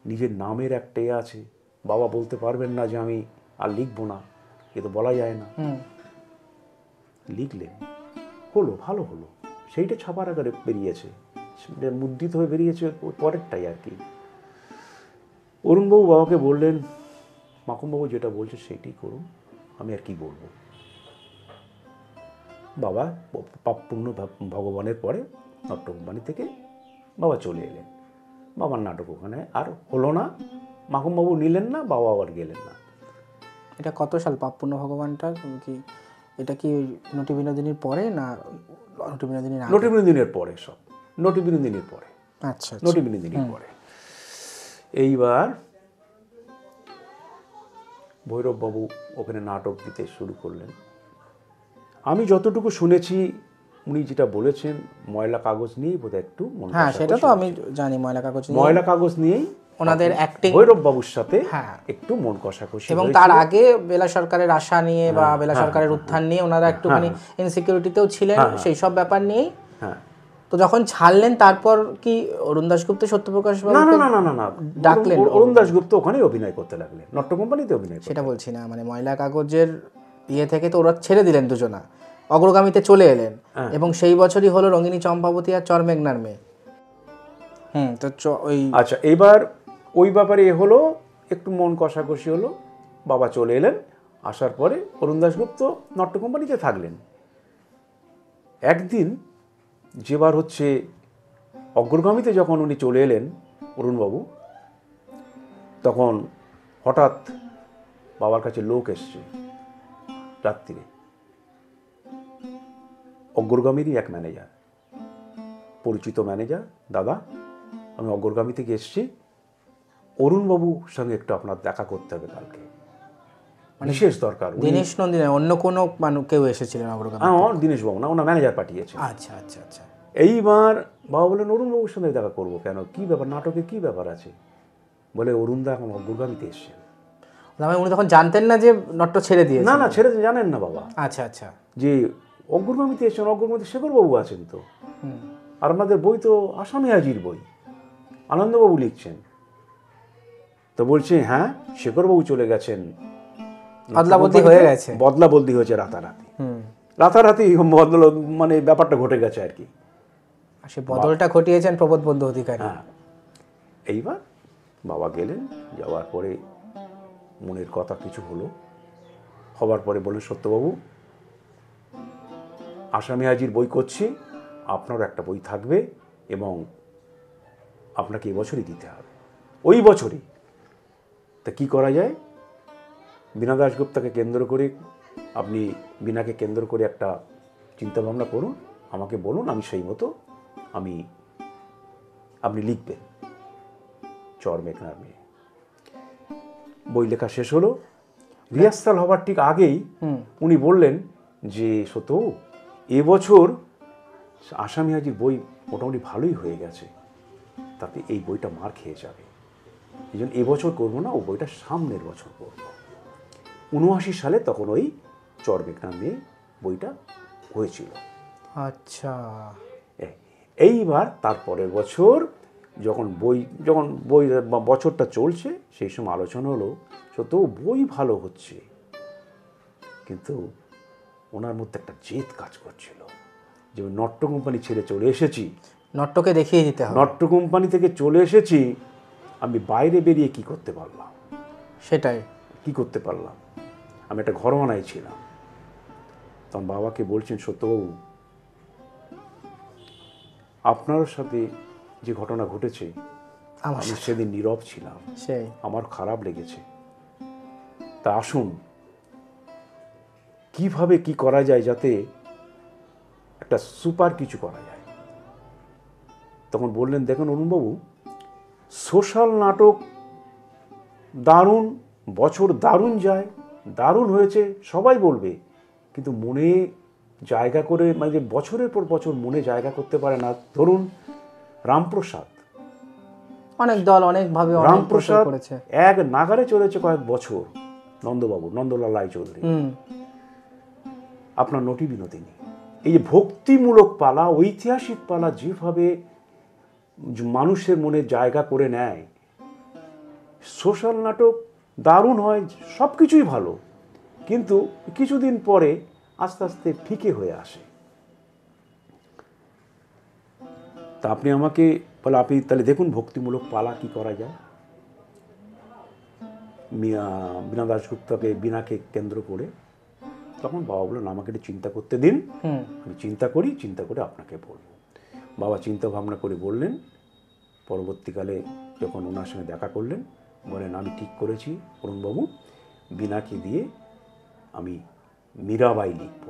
নিজের নামের একটা আছে, বাবা বলতে পারবেন না যে আমি আর লিখবো না, এ তো বলা যায় না। লিখলেন, হলো, ভালো হলো, সেইটা ছাপার আকারে বেরিয়েছে, মুদ্রিত হয়ে বেরিয়েছে, পরেরটাই আর কি। অরুণবাবু বাবাকে বললেন, মাকুমবাবু যেটা বলছে সেইটাই করুন, আমি আর কি বলবো। বাবা পাপ্পুন্য ভগবানের পরে নট্য কোম্পানি থেকে বাবা চলে এলেন। বাবার নাটক ওখানে আর হলো না, মাকুমবাবু নিলেন না, বাবা আবার গেলেন না। এটা কত সাল পাপ্পুন্য ভগবানটা কি? এটা কি নটি বিনোদিনীর পরে না নটি বিনোদিনীর আগে? নটি বিনোদিনীর পরে, সব নটি বিনোদিনীর পরে। আচ্ছা, নটি বিনোদিনীর পরে। এইবার ভৈরববাবু ওখানে নাটক দিতে শুরু করলেন। আমি যতটুকু শুনেছি, উনি যেটা বলেছেন, ময়লা কাগজ নিয়েই বোধহয় একটু মন কষাকষি। হ্যাঁ, সেটা তো আমি জানি, ময়লা কাগজ নিয়ে, ময়লা কাগজ নিয়েই ওনাদের অ্যাক্টিং ভৈরববাবুর সাথে হ্যাঁ একটু মন কষাকষি। এবং তার আগে বেলা সরকারের আশা নিয়ে বা বেলা সরকারের উত্থান নিয়ে ওনারা একটুখানি ইনসিকিউরিটিতেও ছিলেন, সেই সব ব্যাপার নিয়েই। হ্যাঁ, তো যখন ছাড়লেন তারপর কি অরুণ দাশগুপ্ত সত্যপ্রকাশ বাবুকে না ডাকলেন? অরুণ দাশগুপ্ত ওখানে অভিনয় করতে লাগলেন, নট্য কোম্পানিতে অভিনয় করতে। সেটা বলছি না, মানে ময়লা কাগজের ইয়ে থেকে তো ওরা ছেড়ে দিলেন দুজনা, অগ্রগামীতে চলে এলেন, এবং সেই বছরই হলো রঙ্গিনী চম্পাবতী আর চরমেঘনার মেয়ে। তো ওই আচ্ছা, এবার ওই ব্যাপারে হলো একটু মন কষাকষি হলো, বাবা চলে এলেন। আসার পরে অরুণ দাশগুপ্ত নট্য কোম্পানিতে থাকলেন। একদিন যেবার হচ্ছে অগ্রগামীতে যখন উনি চলে এলেন অরুণবাবু, তখন হঠাৎ বাবার কাছে লোক এসছে রাত্রিরে, অগ্রগামীরই এক ম্যানেজার, পরিচিত ম্যানেজার, দাদা আমি অগ্রগামী থেকে এসছি, অরুণবাবুর সঙ্গে একটু আপনার দেখা করতে হবে কালকে, বিশেষ দরকার। দীনেশ নন্দিনী অন্য কোনো মানুষ কেউ এসেছিলেন অগ্রগামী? দীনেশবাবু না, ওনার ম্যানেজার পাঠিয়েছে। আচ্ছা আচ্ছা আচ্ছা। এইবার বাবা বললেন, অরুণবাবুর সঙ্গে দেখা করবো কেন, কি ব্যাপার, নাটকে কি ব্যাপার আছে? বলে অরুণদা এখন অগ্রগামীতে এসছেন। উনি তখন জানতেন না যে নট্য ছেড়ে দিয়েছে? না ছেড়ে জানেন না বাবা। আচ্ছা আচ্ছা। যে অগ্রগামীতে এসছেন, অগ্রগামীতে শেখরবাবু আছেন তো, আর আপনাদের বই তো আসামি হাজির বই, আনন্দবাবু লিখছেন। তো বলছে, হ্যাঁ শেখরবাবু চলে গেছেন, বদলাবদলি হয়ে গেছে, বদলাবদলি হয়েছে রাতারাতি বদল, মানে ব্যাপারটা ঘটে গেছে আর কি। সে বদলটা ঘটিয়েছেন প্রবোধ বন্ধু অধিকারী। হ্যাঁ, এইবার বাবা গেলেন, যাওয়ার পরে মনের কথা কিছু হলো, হবার পরে বললেন, সত্যবাবু আসামি হাজির বই করছি, আপনারও একটা বই থাকবে এবং আপনাকে এবছরই দিতে হবে, ওই বছরই। তা কি করা যায়? বীণা দাশগুপ্তকে কেন্দ্র করে, আপনি বীণাকে কেন্দ্র করে একটা চিন্তাভাবনা করুন, আমাকে বলুন, আমি সেই মতো আপনি লিখবেন চরমেঘনার মেয়ে। বই লেখা শেষ হলো, রিহার্সাল হবার ঠিক আগেই উনি বললেন যে, সত্যু এবছর আসামি হাজির বই মোটামুটি ভালোই হয়ে গেছে, তাতে এই বইটা মার খেয়ে যাবে, এই জন্য এবছর করবো না, ও বইটা সামনের বছর করবো। 79 সালে তখন ওই চরমেঘনার মেয়ে বইটা হয়েছিল। আচ্ছা। এইবার তারপরের বছর যখন বই বছরটা চলছে, সেই সময় আলোচনা হলো, সত্য বই ভালো হচ্ছে, কিন্তু ওনার মধ্যে একটা জেদ কাজ করছিল যে নট্য কোম্পানি ছেড়ে চলে এসেছি, নট্যকে দেখিয়ে দিতে হবে, নট্য কোম্পানি থেকে চলে এসেছি, আমি বাইরে বেরিয়ে কি করতে পারলাম, সেটাই কি করতে পারলাম। আমি একটা ঘরোয়ানায় ছিলাম। তখন বাবাকে বলছেন, সত্যবাবু আপনার সাথে যে ঘটনা ঘটেছে আমি সেদিন নীরব ছিলাম, সেই আমার খারাপ লেগেছে। তা আসুন কিভাবে কি করা যায় যাতে একটা সুপার কিছু করা যায়। তখন বললেন, দেখুন অরুণবাবু, সোশ্যাল নাটক দারুণ, বছর দারুণ যায়, দারুণ হয়েছে সবাই বলবে, কিন্তু মনে জায়গা করে মানে যে বছরের পর বছর মনে জায়গা করতে পারে না। ধরুন রামপ্রসাদ, অনেক দল অনেকভাবে অনেক রামপ্রসাদ করেছে। এক নাগারে চলেছে কয়েক বছর। নন্দবাবু, নন্দলাল রায়চৌধুরী, আপনার নটি বিনোদিনী, এই যে ভক্তিমূলক পালা, ঐতিহাসিক পালা যেভাবে মানুষের মনে জায়গা করে নেয়, সোশ্যাল নাটক দারুণ হয়, সব কিছুই ভালো, কিন্তু কিছুদিন পরে আস্তে আস্তে ফিকে হয়ে আসে। তা আপনি আমাকে বলে, আপনি তাহলে দেখুন ভক্তিমূলক পালা কি করা যায়। বীণা দাশগুপ্তকে, বীণাকে কেন্দ্র করে। তখন বাবা বললেন, আমাকে একটু চিন্তা করতে দিন, আমি চিন্তা করি, চিন্তা করে আপনাকে বলব। বাবা চিন্তা ভাবনা করে বললেন। পরবর্তীকালে যখন ওনার সঙ্গে দেখা করলেন, বলেন, আমি ঠিক করেছি অরুণবাবু, বীণাকে দিয়ে আমি মীরাবাই লিখব,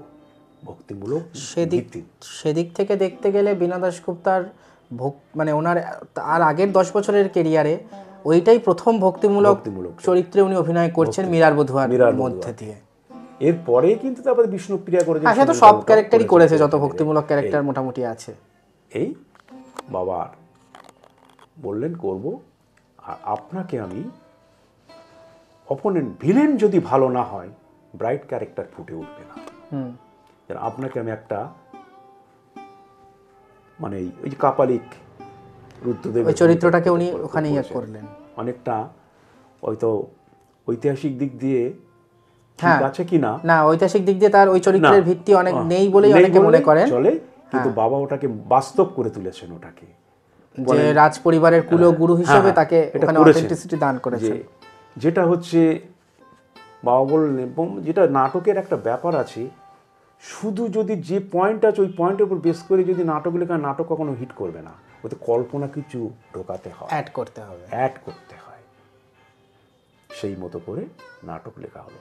ভক্তিমূলক। সেদিক থেকে দেখতে গেলে বীণা দাশগুপ্তার মানে ওনার আর আগের 10 বছরের কেরিয়ারে ওইটাই প্রথম ভক্তিমূলক চরিত্রে উনি অভিনয় করছেন মীরার বধূয়ার মধ্যে দিয়ে। এরপরে কিন্তু তারপরে বিষ্ণুপ্রিয়া করেছেন, সে তো সব ক্যারেক্টারই করেছে, যত ভক্তিমূলক ক্যারেক্টার মোটামুটি আছে। এই বাবার বললেন করব, আর আপনাকে আমি অপোনেন্ট ভিলেন যদি ভালো না হয় ব্রাইট ক্যারেক্টার ফুটে উঠবে না। আপনাকে আমি একটা মানে ওই যে কাপালিক রুদ্রদেব চরিত্রটাকে উনি ওখানে করলেন, অনেকটা হয়তো ঐতিহাসিক দিক দিয়ে ঠিক আছে কিনা, না ঐতিহাসিক দিক দিয়ে তার ওই চরিত্রের ভিত্তি অনেক নেই বলেই অনেকে মনে করেন চলে, কিন্তু বাবা ওটাকে বাস্তব করে তুলেছেন, ওটাকে যে রাজ পরিবারের কুলগুরু হিসেবে তাকে ওখানে অথেন্টিসিটি দান করেছেন। যেটা হচ্ছে বাবা বললেন, যেটা নাটকের একটা ব্যাপার আছে, শুধু যদি যে পয়েন্ট আছে ওই পয়েন্টের উপর বেস করে যদি নাটক লেখা, নাটক কখনো হিট করবে না, ওতে কল্পনা কিছু ঢোকাতে হয়, অ্যাড করতে হয়। সেই মতো করে নাটক লেখা হলো।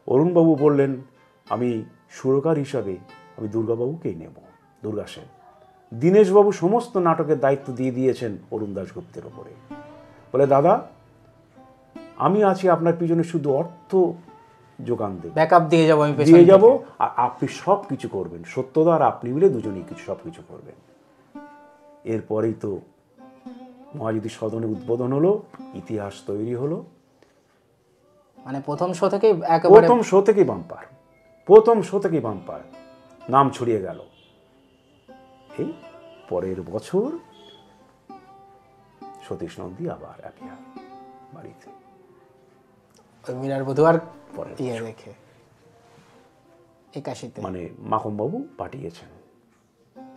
অরুণবাবু বললেন, আমি সুরকার হিসাবে আমি দুর্গাবাবুকেই নেব, দুর্গা সেন। দীনেশবাবু সমস্ত নাটকের দায়িত্ব দিয়ে দিয়েছেন অরুণ দাশগুপ্তের ওপরে। বলে, দাদা আমি আছি আপনার পিছনে, শুধু অর্থ যোগান দেব, ব্যাকআপ দিয়ে যাব, আমি দিয়ে যাব, আর আপনি সব কিছু করবেন, সত্যদা আর আপনি মিলে দুজনেই সব কিছু করবেন। এরপরেই তো মহাজ্যোতি সদনে উদ্বোধন হলো, ইতিহাস তৈরি হলো। মানে প্রথম শো থেকেই একেবারে প্রথম শো থেকেই বাম্পার নাম ছড়িয়ে গেল। এই পরের বছর সতীশ নন্দী আবার অ্যাপিয়ার বাড়িতে, মীরার বধূয়ার ইয়ে রেখে 81-তে, মানে মাখনবাবু পাঠিয়েছেন।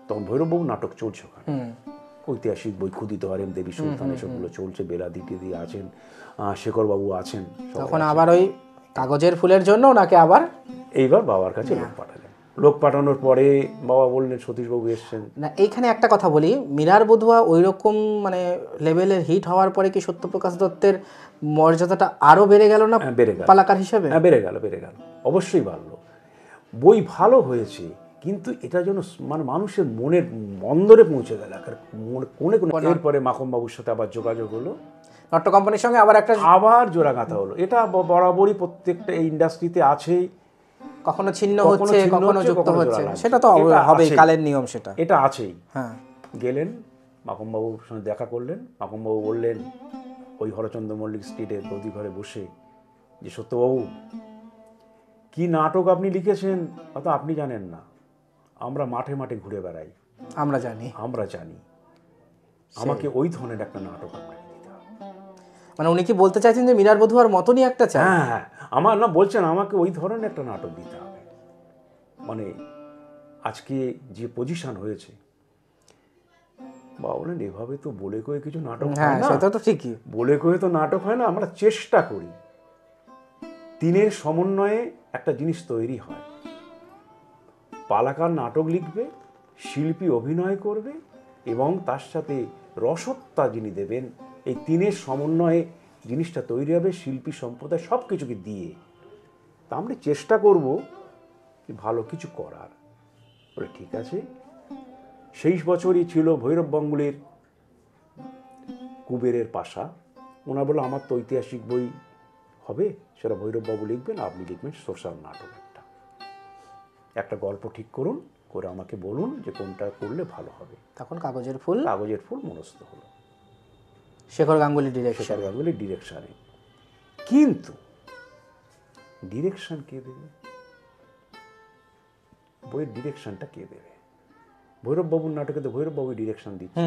তখন ভৈরববাবু নাটক চলছে ওখানে, ঐতিহাসিক বই ক্ষুদিত হারেম, দেবী সুলতান, এসবগুলো চলছে, বেলা দিকে আছেন, শেখরবাবু আছেন। তখন আবার ওই কাগজের ফুলের জন্য ওনাকে আবার এইবার বাবার কাছে লোক পাঠালেন। লোক পাঠানোর পরে বাবা বললেন, সতীশবাবু এসছেন না। এইখানে একটা কথা বলি, মীরার বধূয়া ওই রকম মানে লেভেলের হিট হওয়ার পরে কি সত্যপ্রকাশ দত্তের মর্যাদাটা আরো বেড়ে গেল না পালাকার হিসেবে? বেড়ে গেল, অবশ্যই বাড়লো। বই ভালো হয়েছে, কিন্তু এটা যেন মানে মানুষের মনের অন্দরে পৌঁছে গেল, কোনে কোনে। এরপরে মাখনবাবুর সাথে আবার যোগাযোগ হলো, নট্য কোম্পানির সঙ্গে আবার জোড়াগাঁথা হলো। এটা বরাবরই প্রত্যেকটা এই ইন্ডাস্ট্রিতে আছেই, কখনো ছিন্ন হচ্ছে, কখনো যুক্ত হচ্ছে, সেটা তো হবেই, কালের নিয়ম, সেটা এটা আছেই। হ্যাঁ, গেলেন মাখনবাবুর সঙ্গে দেখা করলেন। মাখনবাবু বললেন ওই হরচন্দ্র মল্লিক স্ট্রিটের গদি ঘরে বসে, যে সত্যবাবু কি নাটক আপনি লিখেছেন তা আপনি জানেন না, আমরা মাঠে মাঠে ঘুরে বেড়াই, আমরা জানি, আমাকে ওই ধরনের একটা নাটক আপনাকে দিতে হবে। মানে উনি কি বলতে চাইছেন যে মীরার বধূয়ার মতনই একটা চাই? হ্যাঁ, আমার না বলছেন আমাকে ওই ধরনের একটা নাটক দিতে হবে। মানে আজকে যে পজিশন হয়েছে, বাবা বলেন এভাবে তো বলে কয়ে কিছু নাটক হ্যাঁ হয় না, সেটা তো ঠিকই। বলে কয়ে তো নাটক হয় না, আমরা চেষ্টা করি। তিনের সমন্বয়ে একটা জিনিস তৈরি হয়। পালাকার নাটক লিখবে, শিল্পী অভিনয় করবে এবং তার সাথে রসত্তা যিনি দেবেন, এই তিনের সমন্বয়ে জিনিসটা তৈরি হবে শিল্পী সম্প্রদায় সব কিছুকে দিয়ে। তা আমরা চেষ্টা করব ভালো কিছু করার। বলে ঠিক আছে। সেই বছরই ছিল ভৈরব গাঙ্গুলির কুবেরের পাশা। ওনার বললো আমার তো ঐতিহাসিক বই হবে, সেটা ভৈরববাবু লিখবেন, আপনি লিখবেন সোশ্যাল নাটক একটা গল্প ঠিক করুন, করে আমাকে বলুন যে কোনটা করলে ভালো হবে। তখন কাগজের ফুল মনস্থ হলো শেখর গাঙ্গুলি ডিরেকশন। শেখর গাঙ্গুলির ডিরেকশনে। কিন্তু ডিরেকশন কে দেবে? বইয়ের ডিরেকশনটা কে দেবে? ভৈরববাবুর নাটকে তো ভৈরববাবু ডিরেকশন দিচ্ছে।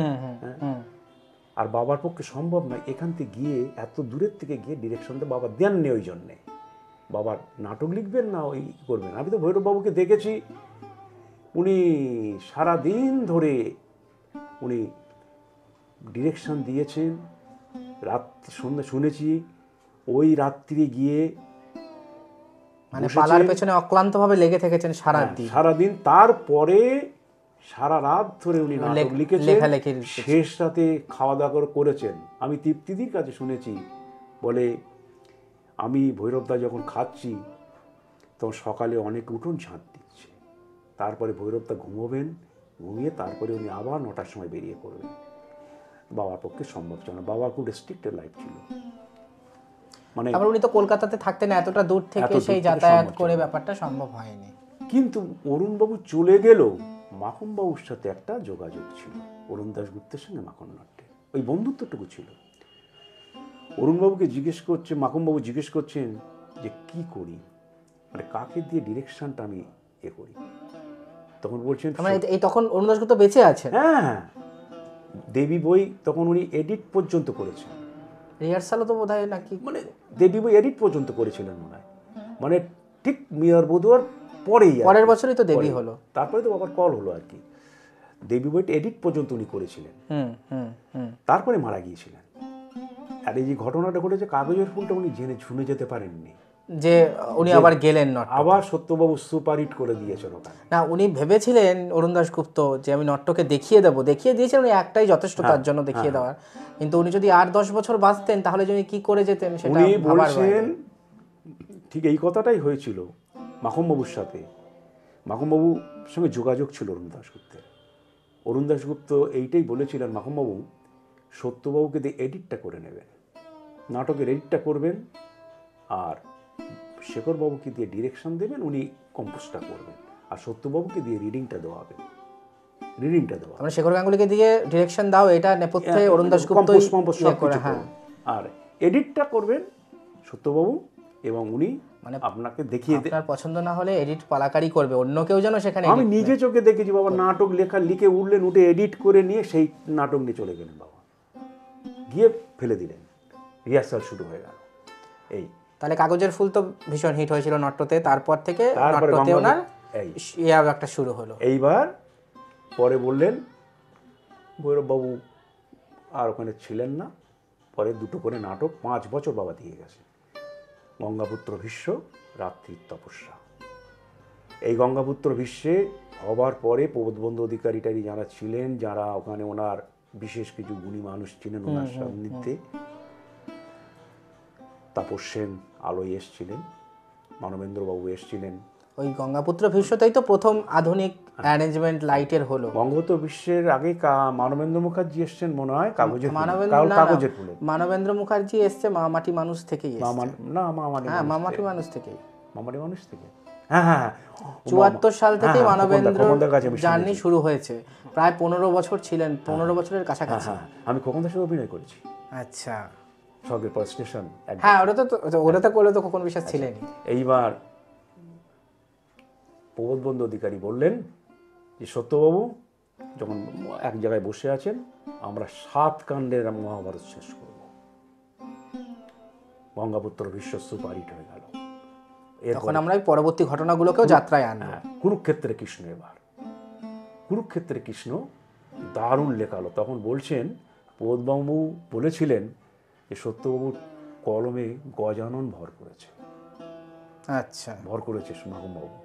আর বাবার পক্ষে সম্ভব নয় এখান থেকে গিয়ে, এত দূরের থেকে গিয়ে ডিরেকশন তো বাবা দেননি। ওই জন্যে বাবার নাটক লিখবেন না ওই করবেন। আমি তো ভৈরববাবুকে দেখেছি, উনি সারাদিন ধরে উনি ডিরেকশন দিয়েছেন। সন্ধ্যা শুনেছি ওই রাত্রি গিয়ে মানে পালার পেছনে অক্লান্তভাবে লেগে থেকেছেন সারাদিন। তারপরে সারা রাত ধরে উনি নাটক লিখেছেন, শেষ রাতে খাওয়া দাওয়া করেছেন। আমি তৃপ্তিদির কাছে শুনেছি, বলে আমি ভৈরবদা যখন খাচ্ছি তখন সকালে অনেক উঠোন ঝাঁট দিচ্ছে, তারপরে ভৈরবদা ঘুমোবেন, ঘুমিয়ে তারপরে উনি আবার 9টার সময় বেরিয়ে পড়বেন। বাবার পক্ষে সম্ভব ছিল না, বাবার খুব রেস্ট্রিক্টেড লাইফ ছিল। মানে উনি তো কলকাতাতে থাকতেন, এতটা দূর থেকে সেই যাতায়াত করে ব্যাপারটা সম্ভব হয়নি। কিন্তু অরুণবাবু চলে গেলেও মাখনবাবুর সাথে একটা যোগাযোগ ছিল, অরুণ দাশগুপ্তের সঙ্গে মাখন নাট্যের ওই বন্ধুত্বটুকু ছিল। অরুণবাবুকে মাখনবাবু জিজ্ঞেস করছেন যে কি করি, মানে কাকে দিয়ে ডিরেকশনটা আমি করি। তখন বলছেন তখন অরুণ দাশগুপ্ত বেঁচে আছেন। হ্যাঁ, দেবী বই তখন উনি এডিট পর্যন্ত করেছেন। রিহার্সালও তো বোধহয় নাকি, মানে দেবী বই এডিট পর্যন্ত করেছিলেন মনে হয়, মানে ঠিক মিয়ার বধুয়ার পরের বছরই তো দেবী হলো, তারপরে তো বাবার কল হলো আর কি। দেবী বইটা এডিট পর্যন্ত উনি করেছিলেন, তারপরে মারা গিয়েছিলেন। আর এই যে ঘটনাটা ঘটেছে, কাগজের ফুলটা উনি শুনে যেতে পারেননি যে উনি আবার গেলেন নট, আবার সত্যবাবু সুপারহিট করে দিয়েছেন ওখানে। না উনি ভেবেছিলেন অরুণ দাশগুপ্ত যে আমি নট্টকে দেখিয়ে দিয়েছেন, উনি একটাই যথেষ্ট তার জন্য দেখিয়ে দেওয়ার। কিন্তু উনি যদি আর 10 বছর বাঁচতেন তাহলে উনি কি করে যেতেন সেটা উনি বলছেন। ঠিক এই কথাটাই হয়েছিল মাখনবাবুর সাথে। মাখনবাবুর সঙ্গে যোগাযোগ ছিল অরুণ দাশগুপ্তের। অরুণ দাশগুপ্ত এইটাই বলেছিলেন মাখনবাবু সত্যবাবুকে দিয়ে এডিটটা করে নেবেন, নাটকের এডিটটা করবেন, আর শেখরবাবুকে দিয়ে ডিরেকশন দেবেন, উনি কম্পোজটা করবেন, আর সত্যবাবুকে দিয়ে রিডিংটা দেওয়া। আমরা শেখর গাঙ্গুলিকে দিয়ে ডিরেকশন দাও, এটা নেপথ্যে অরুণ দাশগুপ্ত আর এডিটটা করবেন সত্যবাবু, এবং উনি মানে আপনাকে দেখিয়ে আপনার পছন্দ না হলে এডিট পালাকারই করবে, অন্য কেউ যেন সেখানে। আমি নিজে চোখে দেখেছি বাবা, নাটক লিখে উঠলেন, উঠে এডিট করে নিয়ে সেই নাটক নিয়ে চলে গেলেন বাবা, গিয়ে ফেলে দিলেন, রিহার্সাল শুরু হয়ে গেল। এই তাহলে কাগজের ফুল তো ভীষণ হিট হয়েছিল নট্টতে, তারপর থেকে নট্টতে ওনার একটা শুরু হলো। এইবার পরে বললেন ভৈরববাবু আর ওখানে ছিলেন না, পরে 2টো করে নাটক 5 বছর বাবা দিয়ে গেছে। গঙ্গাপুত্র ভীষ্ম, রাত্রির তপস্যা। এই গঙ্গাপুত্র ভীষ্মে হবার পরে প্রবোধবন্ধু অধিকারী যারা ছিলেন, যারা ওখানে ওনার বিশেষ কিছু গুণী মানুষ ছিলেন ওনার সান্নিধ্যে, তাপস সেন আলোয় এসছিলেন, মানবেন্দ্রবাবু এসছিলেন। ওই গঙ্গাপুত্র ভীষ্মতেই তো প্রথম আধুনিক অ্যারেঞ্জমেন্ট লাইটের হলো। গঙ্গাপুত্র ভীষ্মের আগে মানবেন্দ্র মুখার্জি এসছেন মনে হয় কাগজের ফুলে। মানবেন্দ্র মুখার্জি এসছে মামাটি মানুষ থেকেই, মামাটি মানুষ থেকে। হ্যাঁ 74 সাল থেকে মানবেন্দ্র জার্নি শুরু হয়েছে, প্রায় 15 বছর ছিলেন, 15 বছরের কাছাকাছি। আমি খোকন দাসের অভিনয় করেছি। আচ্ছা, স্বর্গের পর স্টেশন। হ্যাঁ ওটাতে করলে তো খোকন বিশ্বাস ছিলেনই। এইবার প্রবোধবন্ধু অধিকারী বললেন যে সত্যবাবু যখন এক জায়গায় বসে আছেন, আমরা 7 কাণ্ডের মহাভারত শেষ করব। গঙ্গাপুত্র ভীষ্ম সুপারহিট হয়ে গেল। এখন আমরা এই পরবর্তী ঘটনাগুলোকেও যাত্রায় আনবো। কুরুক্ষেত্রে কৃষ্ণ, এবার কুরুক্ষেত্রে কৃষ্ণ দারুণ লেখালো। তখন বলছেন প্রবোধবাবু বলেছিলেন যে সত্যবাবুর কলমে গজানন ভর করেছে, আচ্ছা, ভর করেছে মাকুমবাবু।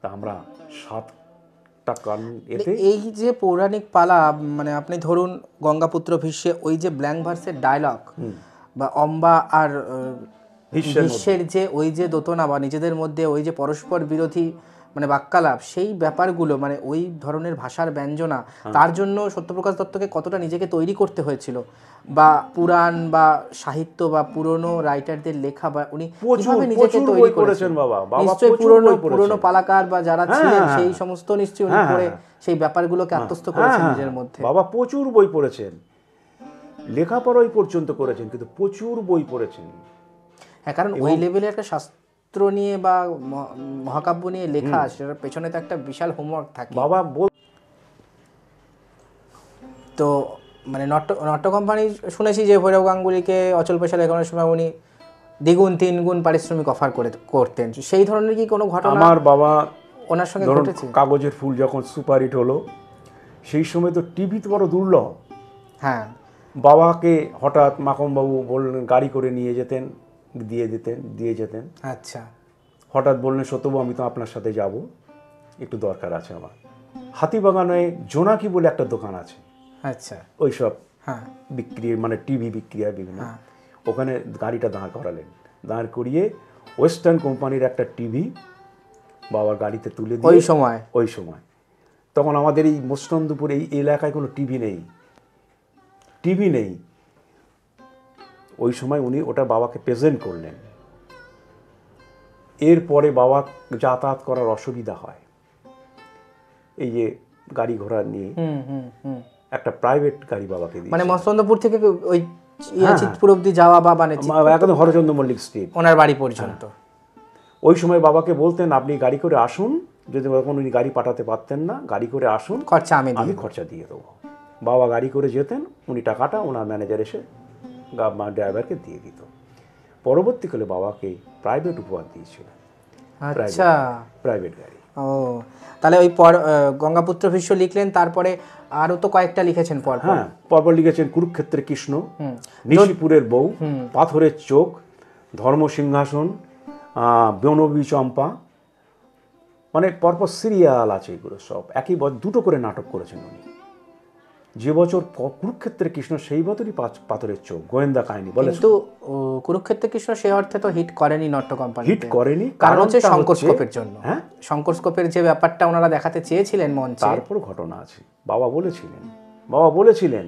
তা আমরা 7টা কান এতে এই যে পৌরাণিক পালা, মানে আপনি ধরুন গঙ্গাপুত্র ভীষ্মে ওই যে ব্ল্যাঙ্ক ভার্সের ডায়লগ বা অম্বা আর ভীষ্মের যে ওই যে দোতনা বা নিজেদের মধ্যে ওই যে পরস্পর বিরোধী মানে বাক্যালাপ, সেই ব্যাপারগুলো মানে ওই ধরনের ভাষার ব্যঞ্জনা, তার জন্য সত্যপ্রকাশ দত্তকে কতটা নিজেকে তৈরি করতে হয়েছিল, বা পুরাণ বা সাহিত্য বা পুরনো রাইটারদের লেখা, বা উনি কিভাবে নিজেকে তৈরি করেছেন? বাবা নিশ্চয়ই পুরনো পালাকার বা যারা ছিলেন সেই সমস্ত নিশ্চয়ই উনি পড়ে সেই ব্যাপারগুলোকে আত্মস্থ করেছেন নিজের মধ্যে। বাবা প্রচুর বই পড়েছেন, লেখাপড়াই পর্যন্ত করেছেন, কিন্তু প্রচুর বই পড়েছেন। হ্যাঁ, কারণ ওই লেভেলে একটা শাস্ত্র নিয়ে বা মহাকাব্য নিয়ে লেখা, সেটার পেছনে তো একটা বিশাল হোমওয়ার্ক থাকে। বাবা তো মানে নট্য কোম্পানি শুনেছি যে ভৈরব গাঙ্গুলিকে অচল পেশা লেখানোর সময় উনি দ্বিগুণ 3 গুণ পারিশ্রমিক অফার করতেন। সেই ধরনের কি কোনো ঘটনা আমার বাবা ওনার সঙ্গে ঘটেছে? কাগজের ফুল যখন সুপারহিট হলো, সেই সময় তো টিভি তো বড় দুর্লভ। হ্যাঁ, বাবাকে হঠাৎ মাকমবাবু বললেন, গাড়ি করে নিয়ে যেতেন, দিয়ে যেতেন। আচ্ছা, হঠাৎ বললেন, সত্যবাবু আমি তো আপনার সাথে যাব, একটু দরকার আছে আমার। হাতিবাগানে জোনাকি বলে একটা দোকান আছে, আচ্ছা, ওইসব হ্যাঁ, বিক্রি মানে টিভি বিক্রি হয় বিভিন্ন, ওখানে গাড়িটা দাঁড় করালেন। দাঁড় করিয়ে ওয়েস্টার্ন কোম্পানির একটা টিভি বাবার গাড়িতে তুলে দিয়ে ওই সময় তখন আমাদের এই মসনন্দপুর এই এলাকায় কোনো টিভি নেই। ওই সময় উনি ওটা বাবাকে প্রেজেন্ট করলেন। এরপরে বাবা যাতায়াত করার অসুবিধা হয়, এই যে গাড়ি ঘোড়া নিয়ে একটা প্রাইভেট গাড়ি বাবাকে দিয়ে, মানে মসনন্দপুর থেকে ওই চিতপুর অবধি যাওয়া বা মানে একদম হরচন্দ্র মল্লিক স্ট্রিট ওনার বাড়ি পর্যন্ত। ওই সময় বাবাকে বলতেন, আপনি গাড়ি করে আসুন, যদি এখন উনি গাড়ি পাঠাতে পারতেন না, গাড়ি করে আসুন, খরচা আমি খরচা দিয়ে দেবো। বাবা গাড়ি করে যেতেন, উনি টাকাটা ওনার ম্যানেজার এসে ড্রাইভারকে দিয়ে দিত। পরবর্তীকালে বাবাকে প্রাইভেট উপহার দিয়েছিল, আচ্ছা, প্রাইভেট গাড়ি। ও, তাহলে ওই গঙ্গাপুত্র ভীষ্ম লিখলেন, তারপরে আরও তো কয়েকটা লিখেছেন পরপর লিখেছেন কুরুক্ষেত্রের কৃষ্ণ, নিশিপুরের বউ, পাথরের চোখ, ধর্ম সিংহাসন, বনবী চম্পা, মানে পরপর সিরিয়াল আছে। এগুলো সব একই দুটো করে নাটক করেছেন উনি। যে বছর কুরুক্ষেত্রের কৃষ্ণ সেই বছরই পাথরের চোখ গোয়েন্দা কাহিনী বলে। কিন্তু কুরুক্ষেত্রের কৃষ্ণ সে অর্থে তো হিট করেনি নট্য কোম্পানি, হিট করেনি, কারণ হচ্ছে শঙ্করস্কোপের জন্য। হ্যাঁ, শঙ্করস্কোপের যে ব্যাপারটা ওনারা দেখাতে চেয়েছিলেন মঞ্চে, তারপর ঘটনা আছে। বাবা বলেছিলেন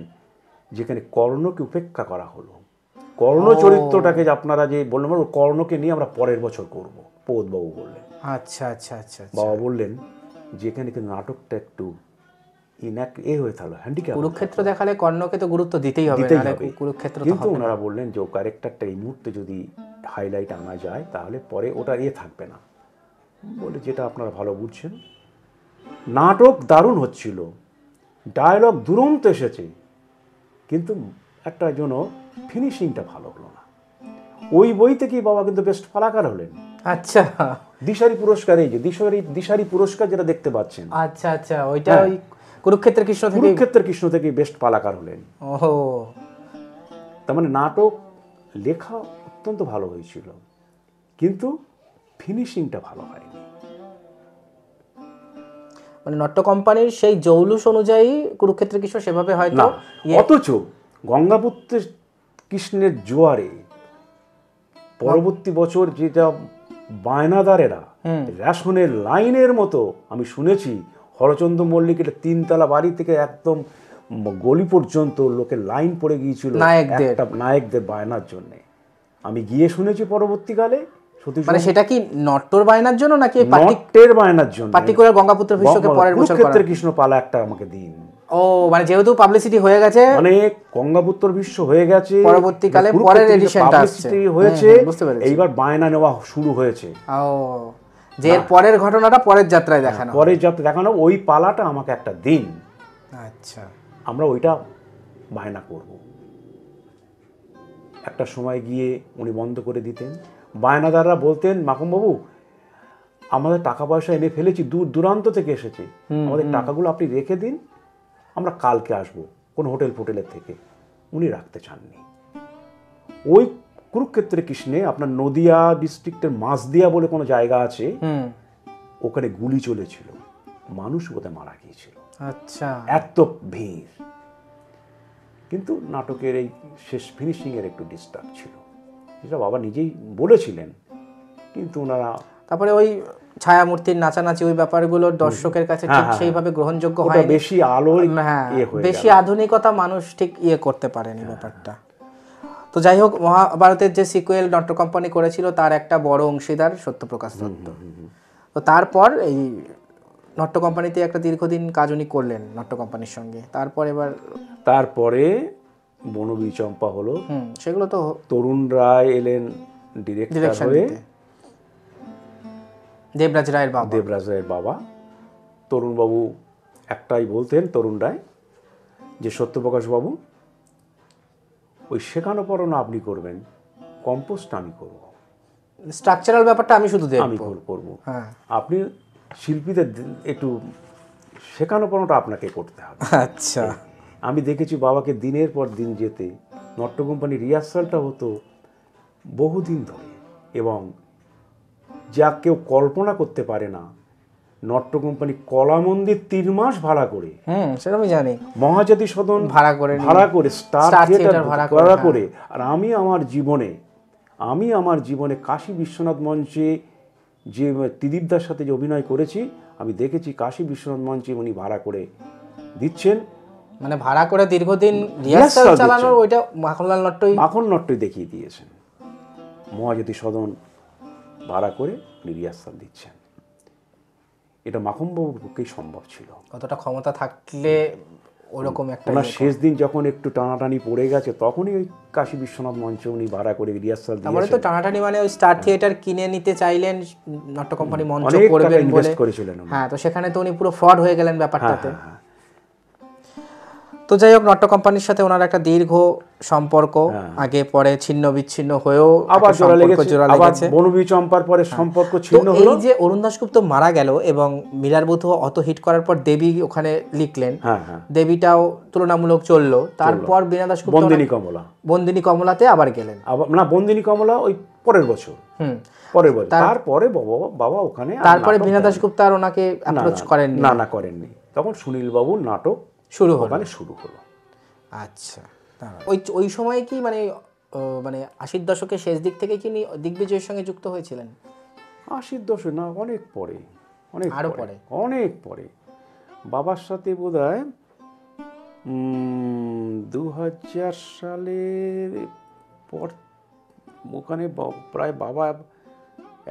যেখানে কর্ণকে উপেক্ষা করা হলো, কর্ণ চরিত্রটাকে যে আপনারা যে বললেন কর্ণকে নিয়ে আমরা পরের বছর করব, প্রবোধবাবু বললেন। আচ্ছা আচ্ছা আচ্ছা, বাবা বললেন যেখানে কিন্তু নাটকটা একটু হয়ে থাকলো, হ্যান্ডিক্যাপ। কুরুক্ষেত্র দেখালে কর্ণকে তো গুরুত্ব দিতেই হবে, কুরুক্ষেত্র। কিন্তু ওনারা বললেন যে ও ক্যারেক্টারটা এই মুহূর্তে যদি হাইলাইট আনা যায় তাহলে পরে ওটা থাকবে না, বলে যেটা আপনারা ভালো বুঝছেন। নাটক দারুণ হচ্ছিল, ডায়লগ দুরন্ত এসেছে, কিন্তু একটা জন্য ফিনিশিংটা ভালো হলো না। ওই বই থেকেই বাবা কিন্তু বেস্ট পালাকার হলেন। আচ্ছা, দিশারি পুরস্কার, এই যে দিশারি পুরস্কার যেটা দেখতে পাচ্ছেন, আচ্ছা আচ্ছা, ওইটা ওই কুরুক্ষেত্রের কৃষ্ণ থেকে বেস্ট পালাকার হলেন। ওহো, তার মানে নাটক লেখা অত্যন্ত ভালো হয়েছিল, কিন্তু ফিনিশিংটা ভালো হয়নি। মানে নট্য কোম্পানির সেই জৌলুস অনুযায়ী কুরুক্ষেত্রের কৃষ্ণ সেভাবে হয়তো, অথচ গঙ্গাপুত্রের কৃষ্ণের জোয়ারে পরবর্তী বছর যেটা বায়নাদারেরা রেশনের লাইনের মতো, আমি শুনেছি হরচন্দ্র মল্লিকের 3তলা বাড়ি থেকে একদম গলি পর্যন্ত লোকের লাইন পড়ে গিয়েছিল নায়কদের বায়নার জন্য। আমি গিয়ে শুনেছি পরবর্তীকালে। মানে সেটা কি নট্টর বায়নার জন্য নাকি নট্টের বায়নার জন্য? পার্টিকুলার গঙ্গাপুত্র ভীষ্মকে পরের বছর কুরুক্ষেত্রের কৃষ্ণ পালা একটা আমাকে দিন। ও, মানে যেহেতু পাবলিসিটি হয়ে গেছে, মানে গঙ্গাপুত্র ভীষ্ম হয়ে গেছে, পরবর্তীকালে পরের এডিশনটা আসছে হয়েছে, এইবার বায়না নেওয়া শুরু হয়েছে। ও, যে পরের ঘটনাটা পরের যাত্রায় দেখানো, ওই পালাটা আমাকে একটা দিন। আচ্ছা, আমরা ওইটা বায়না করব। একটা সময় গিয়ে উনি বন্ধ করে দিতেন। বায়নাদাররা বলতেন, মাকুমবাবু আমাদের টাকা পয়সা এনে ফেলেছি, দূর দূরান্ত থেকে এসেছে, আমাদের টাকাগুলো আপনি রেখে দিন, আমরা কালকে আসবো কোন হোটেল ফোটেলের থেকে, উনি রাখতে চাননি। ওই কুরুক্ষেত্রে কৃষ্ণে আপনার নদিয়া ডিস্ট্রিক্টের মাঝদিয়া বলে কোনো জায়গা আছে, ওখানে গুলি চলেছিল, মানুষ বোধহয় মারা গিয়েছিল, আচ্ছা, এত ভিড়। কিন্তু নাটকের এই শেষ ফিনিশিংয়ের একটু ডিস্টার্ব ছিল, যেটা বাবা নিজেই বলেছিলেন, কিন্তু ওনারা তারপরে ওই ছায়ামূর্তির নাচানাচি ওই ব্যাপারগুলো দর্শকের কাছে ঠিক সেইভাবে গ্রহণযোগ্য হয়, বেশি আলো, হ্যাঁ, বেশি আধুনিকতা মানুষ ঠিক করতে পারেনি ব্যাপারটা। তো যাই হোক, মহাভারতের যে সিকুয়েল নাট্য কোম্পানি করেছিল তার একটা বড় অংশীদার সত্যপ্রকাশ দত্ত। তো তারপর এই নাট্য কোম্পানিতে একটা দীর্ঘদিন কাজ উনি করলেন নাট্য কোম্পানির সঙ্গে। তারপরে বনবী চম্পা হলো, সেগুলো তো তরুণ রায় এলেন ডিরেক্টর হয়ে, দেবরাজ রায়ের বাবা। তরুণবাবু একটাই বলতেন, তরুণ রায়, যে সত্যপ্রকাশ বাবু ওই শেখানো পড়ানো আপনি করবেন, কম্পোস্ট আমি করব, স্ট্রাকচারাল ব্যাপারটা আমি শুধু আমি করব, আপনি শিল্পীদের একটু শেখানো পড়ানোটা আপনাকে করতে হবে। আচ্ছা, আমি দেখেছি বাবাকে দিনের পর দিন যেতে, নাট্য কোম্পানি রিহার্সালটা হতো বহুদিন ধরে, এবং যা কেউ কল্পনা করতে পারে না, নাট্য কোম্পানি কলা মন্দির 3 মাস ভাড়া করে, সেটা আমি জানি, মহাজাতি সদন ভাড়া করে, স্টার থিয়েটার ভাড়া করে। আর আমি আমার জীবনে কাশী বিশ্বনাথ মঞ্চে যে ত্রিদীপদার সাথে যে অভিনয় করেছি, আমি দেখেছি কাশী বিশ্বনাথ মঞ্চে উনি ভাড়া করে দিচ্ছেন, মানে ভাড়া করে দীর্ঘদিন রিহার্সাল চালানোর, ওইটা মাখন নট্টই দেখিয়ে দিয়েছেন। মহাজাতি সদন ভাড়া করে উনি রিহার্সাল দিচ্ছেন, এটা মাখনবাবুর পক্ষেই সম্ভব ছিল। কতটা ক্ষমতা থাকলে ওরকম একটা, ওনার শেষ দিন যখন একটু টানাটানি পড়ে গেছে, তখনই ওই কাশী বিশ্বনাথ মঞ্চে উনি ভাড়া করে রিহার্সাল দিয়েছেন। তারপরে তো টানাটানি মানে ওই স্টার থিয়েটার কিনে নিতে চাইলেন, নাট্য কোম্পানি মঞ্চ করবেন বলে, হ্যাঁ, তো সেখানে তো উনি পুরো ফ্রড হয়ে গেলেন ব্যাপারটাতে। তো যাই হোক, নাট্য কোম্পানির সাথে ওনার একটা দীর্ঘ সম্পর্ক, আগে পরে ছিন্ন বিচ্ছিন্ন হয়েও আবার জোড়া লেগেছে, বনবী চম্পার পরে সম্পর্ক ছিন্ন হলো। এই যে অরুণ দাশগুপ্ত মারা গেল এবং মীরার বধূ অত হিট করার পর দেবী ওখানে লিখলেন, দেবীটাও তুলনামূলক চললো। তারপর বীণা দাশগুপ্ত বন্দিনী কমলাতে আবার গেলেন, না বন্দিনী কমলা ওই পরের বছর, তারপরে বাবা ওখানে, তারপরে বীণা দাশগুপ্ত আর ওনাকে অ্যাপ্রোচ করেননি, না করেননি, তখন সুনীল বাবুর নাটক শুরু হলো। আচ্ছা, ওই সময় কি মানে 80-র দশকের শেষ দিক থেকে কি দিগ্বিজয়ের সঙ্গে যুক্ত হয়েছিলেন? 80-র দশক না, অনেক পরে বাবার সাথে বোধহয় 2000 সালের পর ওখানে প্রায় বাবা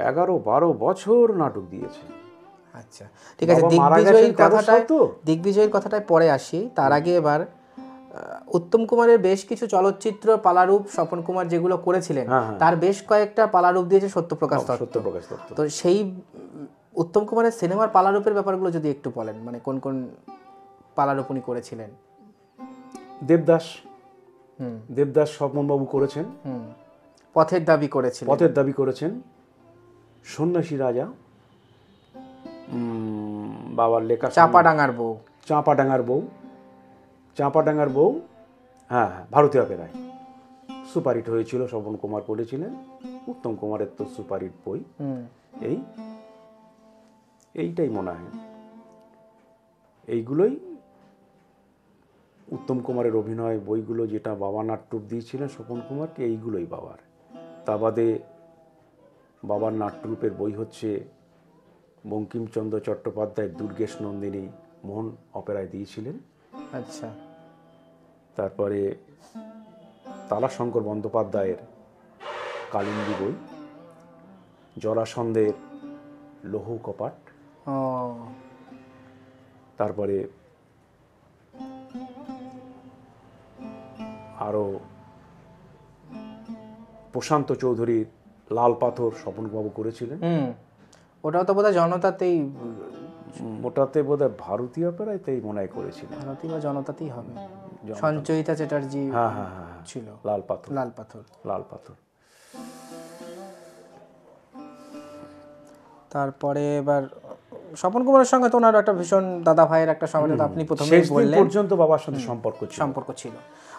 11-12 বছর নাটক দিয়েছে। আচ্ছা, ঠিক আছে, দিগ্বিজয়ের কথাটায় পরে আসি। তার আগে এবার উত্তম কুমারের বেশ কিছু চলচ্চিত্র পালারূপ স্বপন কুমার যেগুলো করেছিলেন, তার বেশ কয়েকটা পালারূপ দিয়েছে সত্যপ্রকাশ দত্ত। তো সেই উত্তম কুমারের সিনেমার পালারূপের ব্যাপারগুলো যদি একটু বলেন, মানে কোন কোন পালারূপ উনি করেছিলেন? দেবদাস স্বপনবাবু করেছেন, পথের দাবি করেছেন, সন্ন্যাসী রাজা, বাবার লেখা চাঁপাডাঙ্গার বউ, হ্যাঁ, ভারতীয় অপেরায় সুপারহিট হয়েছিল, স্বপন কুমার করেছিলেন। উত্তম কুমারের তো সুপারহিট বই, এইটাই মনে হয়, এইগুলোই উত্তম কুমারের অভিনয় বইগুলো, যেটা বাবা নাট্যরূপ দিয়েছিলেন স্বপন কুমারকে, এইগুলোই বাবার। তা বাদে বাবার নাট্যরূপের বই হচ্ছে বঙ্কিমচন্দ্র চট্টোপাধ্যায়ের দুর্গেশ নন্দিনী, মোহন অপেরায় দিয়েছিলেন। আচ্ছা, তারপরে তারাশঙ্কর বন্দ্যোপাধ্যায়ের কালিন্দী বই, জরাসন্ধের লৌহ কপাট, তারপরে আরো প্রশান্ত চৌধুরীর লাল পাথর স্বপনবাবু করেছিলেন। ওটাও তো বোধহয় জনতাতেই, ওটাতে বোধহয় ভারতীয় অপেরাতেই মনে হয় করেছিলেন, ভারতীয় বা জনতাতেই হবে। সঞ্চয়িতা চ্যাটার্জি ছিল, লাল পাথর। তারপরে এবার স্বপন কুমারের সঙ্গে তো ওনার একটা ভীষণ দাদা ভাইয়ের একটা সম্পর্ক, আপনি প্রথমেই শেষ দিন বললেন পর্যন্ত বাবার সাথে সম্পর্ক ছিল।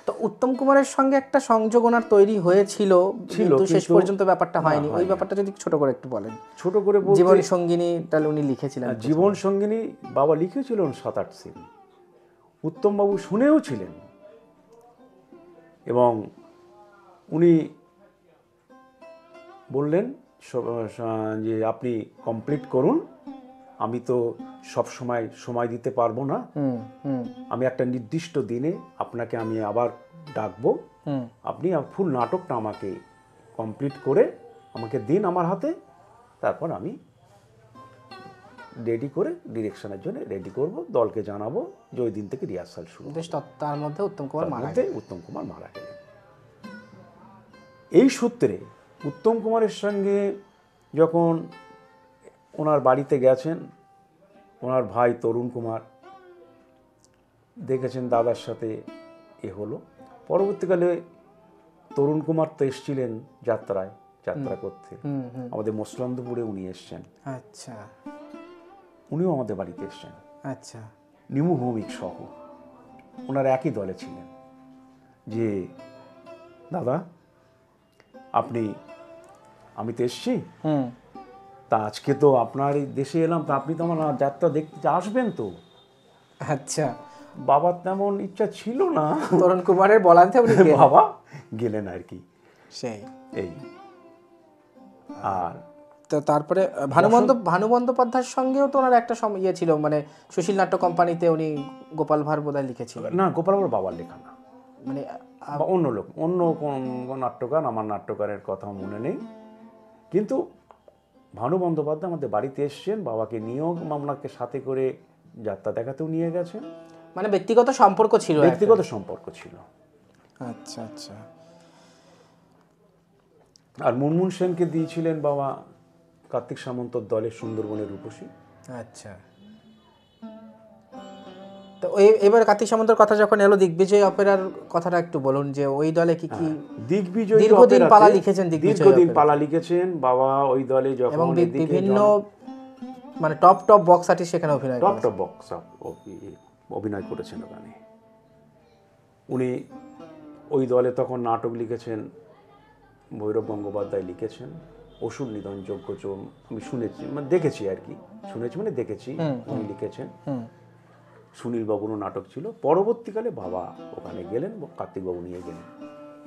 তো উত্তম কুমারের সঙ্গে একটা সংযোগ ওনার তৈরি হয়েছিল, কিন্তু শেষ কিন্তু পর্যন্ত ব্যাপারটা হয়নি। ওই ব্যাপারটা যদি ছোট করে একটু বলেন। ছোট করে বলতে, জীবন সঙ্গিনী তাহলে উনি লিখেছিলেন, জীবন সঙ্গিনী বাবা লিখেছিলেন 7-8 সিন, উত্তমবাবু শুনেও ছিলেন, এবং উনি বললেন যে আপনি কমপ্লিট করুন, আমি তো সব সময় দিতে পারবো না, আমি একটা নির্দিষ্ট দিনে আপনাকে আমি আবার ডাকবো, আপনি ফুল নাটকটা আমাকে কমপ্লিট করে আমাকে দিন আমার হাতে, তারপর আমি রেডি করে ডিরেকশনের জন্য রেডি করব, দলকে জানাবো যে ওই দিন থেকে রিহার্সাল শুরু। তার মধ্যে উত্তম কুমার মারা গেলেন। এই সূত্রে উত্তম কুমারের সঙ্গে যখন ওনার বাড়িতে গেছেন, ওনার ভাই তরুণ কুমার দেখেছেন দাদার সাথে হলো। পরবর্তীকালে তরুণ কুমার তো এসেছিলেন যাত্রা করতে, আমাদের মসলন্দপুরে উনি এসছেন। আচ্ছা, উনিও আমাদের বাড়িতে এসছেন। আচ্ছা, নিমু ভৌমিক সহ ওনার একই দলে ছিলেন। যে দাদা আমি তো এসছি, তা আজকে তো আপনার এই দেশে এলাম, তা আপনি তো আমার যাত্রা দেখতে আসবেন তো? আচ্ছা, বাবার তেমন ইচ্ছা ছিল না, তরুণ কুমারের বলাতে বাবা গেলেন আর কি। সেই এই আর তো তারপরে ভানু বন্দ্যোপাধ্যায়ের সঙ্গেও তো ওনার একটা ছিল, মানে সুশীল নাট্য কোম্পানিতে উনি গোপাল ভাঁড় বোধহয় লিখেছিলেন। না, গোপাল ভাঁড় বাবার লেখা না, মানে অন্য কোন নাট্যকার, আমার নাট্যকারের কথা মনে নেই, কিন্তু ভানু বন্দ্যোপাধ্যায় আমাদের বাড়িতে এসছেন, বাবাকে নিয়েও মামলাকে সাথে করে যাত্রা দেখাতেও নিয়ে গেছেন, মানে ব্যক্তিগত সম্পর্ক ছিল। আচ্ছা, আচ্ছা। আর মুনমুন সেনকে দিয়েছিলেন বাবা কার্তিক সামন্তর দলে সুন্দরবনের রূপসী। আচ্ছা, তো এবার কার্তিক সামন্তর কথা যখন এলো, দিগ্বিজয় অপেরার কথাটা একটু বলুন, যে ওই দলে কি কি দীর্ঘদিন পালা লিখেছেন বাবা ওই দলে, যখন এবং বিভিন্ন মানে টপ বক্স আর্টিস্ট সেখানে অভিনয় করেছেন ওখানে। উনি ওই দলে তখন নাটক লিখেছেন, ভৈরব গঙ্গোপাধ্যায় লিখেছেন, অসুর নিধন যজ্ঞচোম, আমি শুনেছি, মানে দেখেছি আর কি, দেখেছি উনি লিখেছেন। সুনীল বাবুরও নাটক ছিল। পরবর্তীকালে বাবা ওখানে গেলেন, কার্তিকবাবু নিয়ে গেলেন।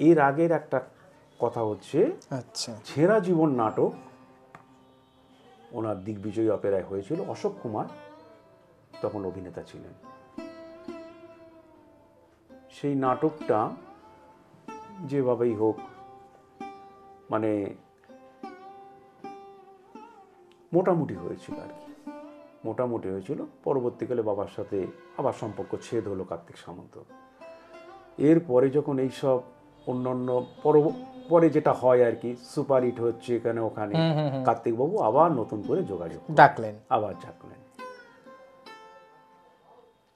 এর আগের একটা কথা হচ্ছে, আচ্ছা, ছেঁড়া জীবন নাটক ওনার দিগ্বিজয় অপেরায় হয়েছিল, অশোক কুমার তখন অভিনেতা ছিলেন। সেই নাটকটা যেভাবেই হোক, মানে মোটামুটি হয়েছিল আর কি, পরবর্তীকালে বাবার সাথে আবার সম্পর্ক ছেদ হলো কার্তিক সামন্ত। এরপরে যখন এইসব অন্যান্য পরে যেটা হয় আর কি, সুপার হিট হচ্ছে এখানে ওখানে, কার্তিকবাবু আবার নতুন করে যোগাযোগ ডাকলেন।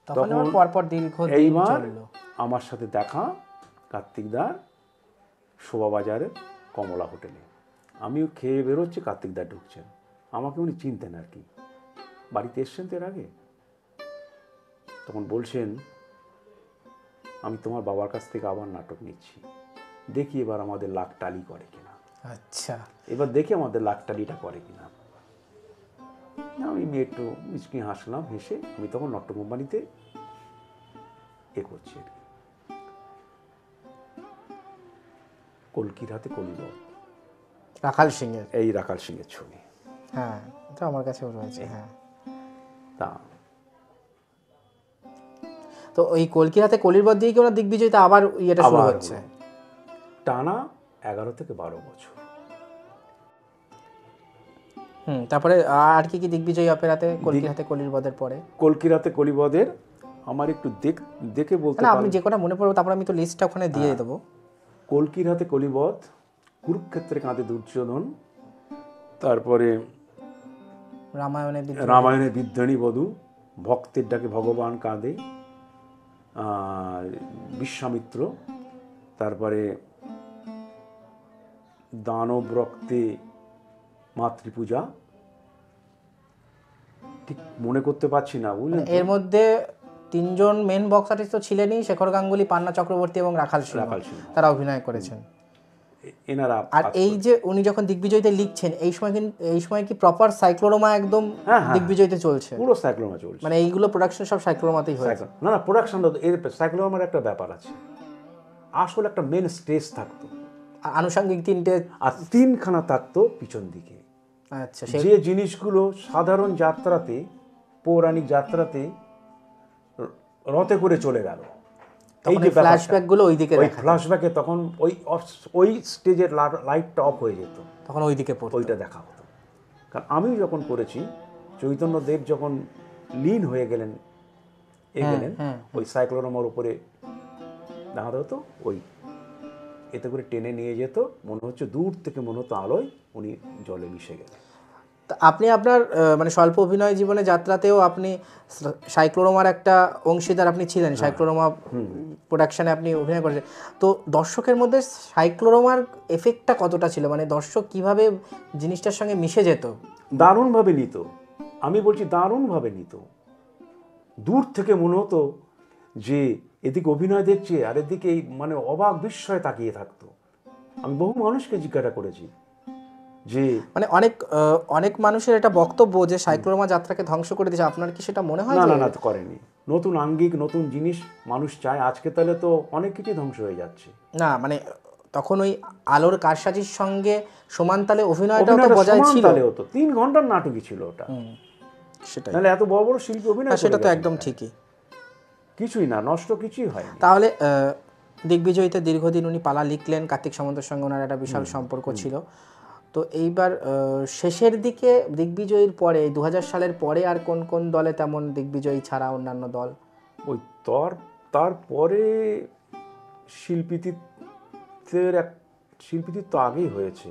তখন এইবার আমার সাথে দেখা কার্তিকদার শোভাবাজারের কমলা হোটেলে। আমিও খেয়ে বেরোচ্ছি, কার্তিকদার ঢুকছেন, আমাকে উনি চিনতেন আর কি, বাড়িতে এসছেন তো এর আগে। তখন বলছেন, আমি তোমার বাবার কাছ থেকে আবার নাটক নিচ্ছি, দেখি এবার আমাদের লাখ টালি করে কিনা। আচ্ছা, এবার দেখি আমাদের লাখ টালিটা করে কিনা। আমি একটু মিচকি হাসলাম, হেসে আমি তখন নাট্য কোম্পানিতে করছি আর কি। কলকির হাতে কলিবত, রাখাল সিংহের ছবি। হ্যাঁ, এটা আমার কাছেও রয়েছে। হ্যাঁ, তা তো ওই কলকির হাতে কলিবত দিয়ে কি ওনার দিগ্বিজয়টা আবার ইয়েটা শুরু হচ্ছে, টানা 11 থেকে 12 বছর। তারপরে আর কি দিগ্বিজয় অপেরাতে কলকির হাতে কলিবদের পরে? কলকির হাতে কলিবদের আমার একটু দেখে বলতে পারেন, আপনি যে কোটা মনে পড়বে, তারপরে আমি তো লিস্টটা ওখানে দিয়ে দেবো। কলকির হাতে কলিবদ, কুরুক্ষেত্রে কাঁধে দুর্যোধন, তারপরে রামায়ণের বিদ্রোহী বধূ, ভক্তের ডাকে ভগবান কাঁদে, বিশ্বামিত্র, তারপরে দানব রক্তে মাতৃপূজা, ঠিক মনে করতে পারছি না, বুঝলেন। এর মধ্যে তিনজন মেন বক্স আর্টিস্ট তো ছিলেনই, শেখর গাঙ্গুলি, পান্না চক্রবর্তী এবং রাখাল সিংহ, তারা অভিনয় করেছেন। এনারা আর এই যে উনি যখন দিগ্বিজয়তে লিখছেন, এই সময় কি প্রপার সাইক্লোরোমা একদম দিগ্বিজয়তে চলছে? পুরো সাইক্লোরোমা চলছে, মানে এইগুলো প্রোডাকশন সব সাইক্লোরোমাতেই হয়েছে? না না, প্রোডাকশন এর সাইক্লোরোমার একটা ব্যাপার আছে, আসলে একটা মেন স্টেজ থাকতো, আনুষঙ্গিক তিনটে, আর তিনখানা থাকতো পিছন দিকে। আচ্ছা, যে জিনিসগুলো সাধারণ যাত্রাতে, পৌরাণিক যাত্রাতে রথে করে চলে গেল, এই যে ফ্ল্যাশব্যাক গুলো ওইদিকে, ওই ফ্ল্যাশব্যাকে তখন ওই স্টেজের লাইটটা অফ হয়ে যেত, তখন ওইদিকে ওইটা দেখা হতো। কারণ আমি যখন করেছি, চৈতন্যদেব যখন লীন হয়ে গেলেন ওই সাইক্লোরোমার উপরে দেখা হতো, ওই এতে করে টেনে নিয়ে যেত, মনে হচ্ছে দূর থেকে মনে হতো আলোয় উনি জলে মিশে গেলেন। আপনি আপনার মানে স্বল্প অভিনয় জীবনে যাত্রাতেও আপনি সাইক্লোরোমার একটা অংশীদার আপনি ছিলেন, সাইক্লোরোমা প্রোডাকশনে আপনি অভিনয় করেছেন। তো দর্শকের মধ্যে সাইক্লোরোমার এফেক্টটা কতটা ছিল, মানে দর্শক কিভাবে জিনিসটার সঙ্গে মিশে যেত? দারুণভাবে নিত, আমি বলছি দারুণভাবে নিত। দূর থেকে মনে হতো যে এদিকে অভিনয় দেখছে আর এদিকে মানে অবাক বিস্ময়ে তাকিয়ে থাকতো। আমি বহু মানুষকে জিজ্ঞাসা করেছি যে, মানে অনেক মানুষের এটা বক্তব্য যে সাইক্লোরোমা যাত্রাকে ধ্বংস করে দিয়েছে, আপনার কি সেটা মনে হয়? না না না, করেনি। নতুন আঙ্গিক, নতুন জিনিস মানুষ চায়। আজকে তাহলে তো অনেক কিছু ধ্বংস হয়ে যাচ্ছে। না মানে তখন ওই আলোর কারসাজির সঙ্গে সমান তালে অভিনয়টাও তো বজায় ছিল। 3 ঘন্টার নাটকই ছিল ওটা, সেটাই। নাহলে এত বড় বড় শিল্পী অভিনয় করে, সেটা তো একদম ঠিকই, কিছুই না, নষ্ট কিছুই হয়নি। তাহলে দিগ্বিজয়ীতে দীর্ঘদিন উনি পালা লিখলেন, কার্তিক সামন্তের সঙ্গে ওনার একটা বিশাল সম্পর্ক ছিল। তো এইবার শেষের দিকে দিগ্বিজয়ীর পরে 2000 সালের পরে আর কোন কোন দলে তেমন দিগ্বিজয়ী ছাড়া অন্যান্য দল? ওই তারপরে শিল্পীদের তো আগেই হয়েছে।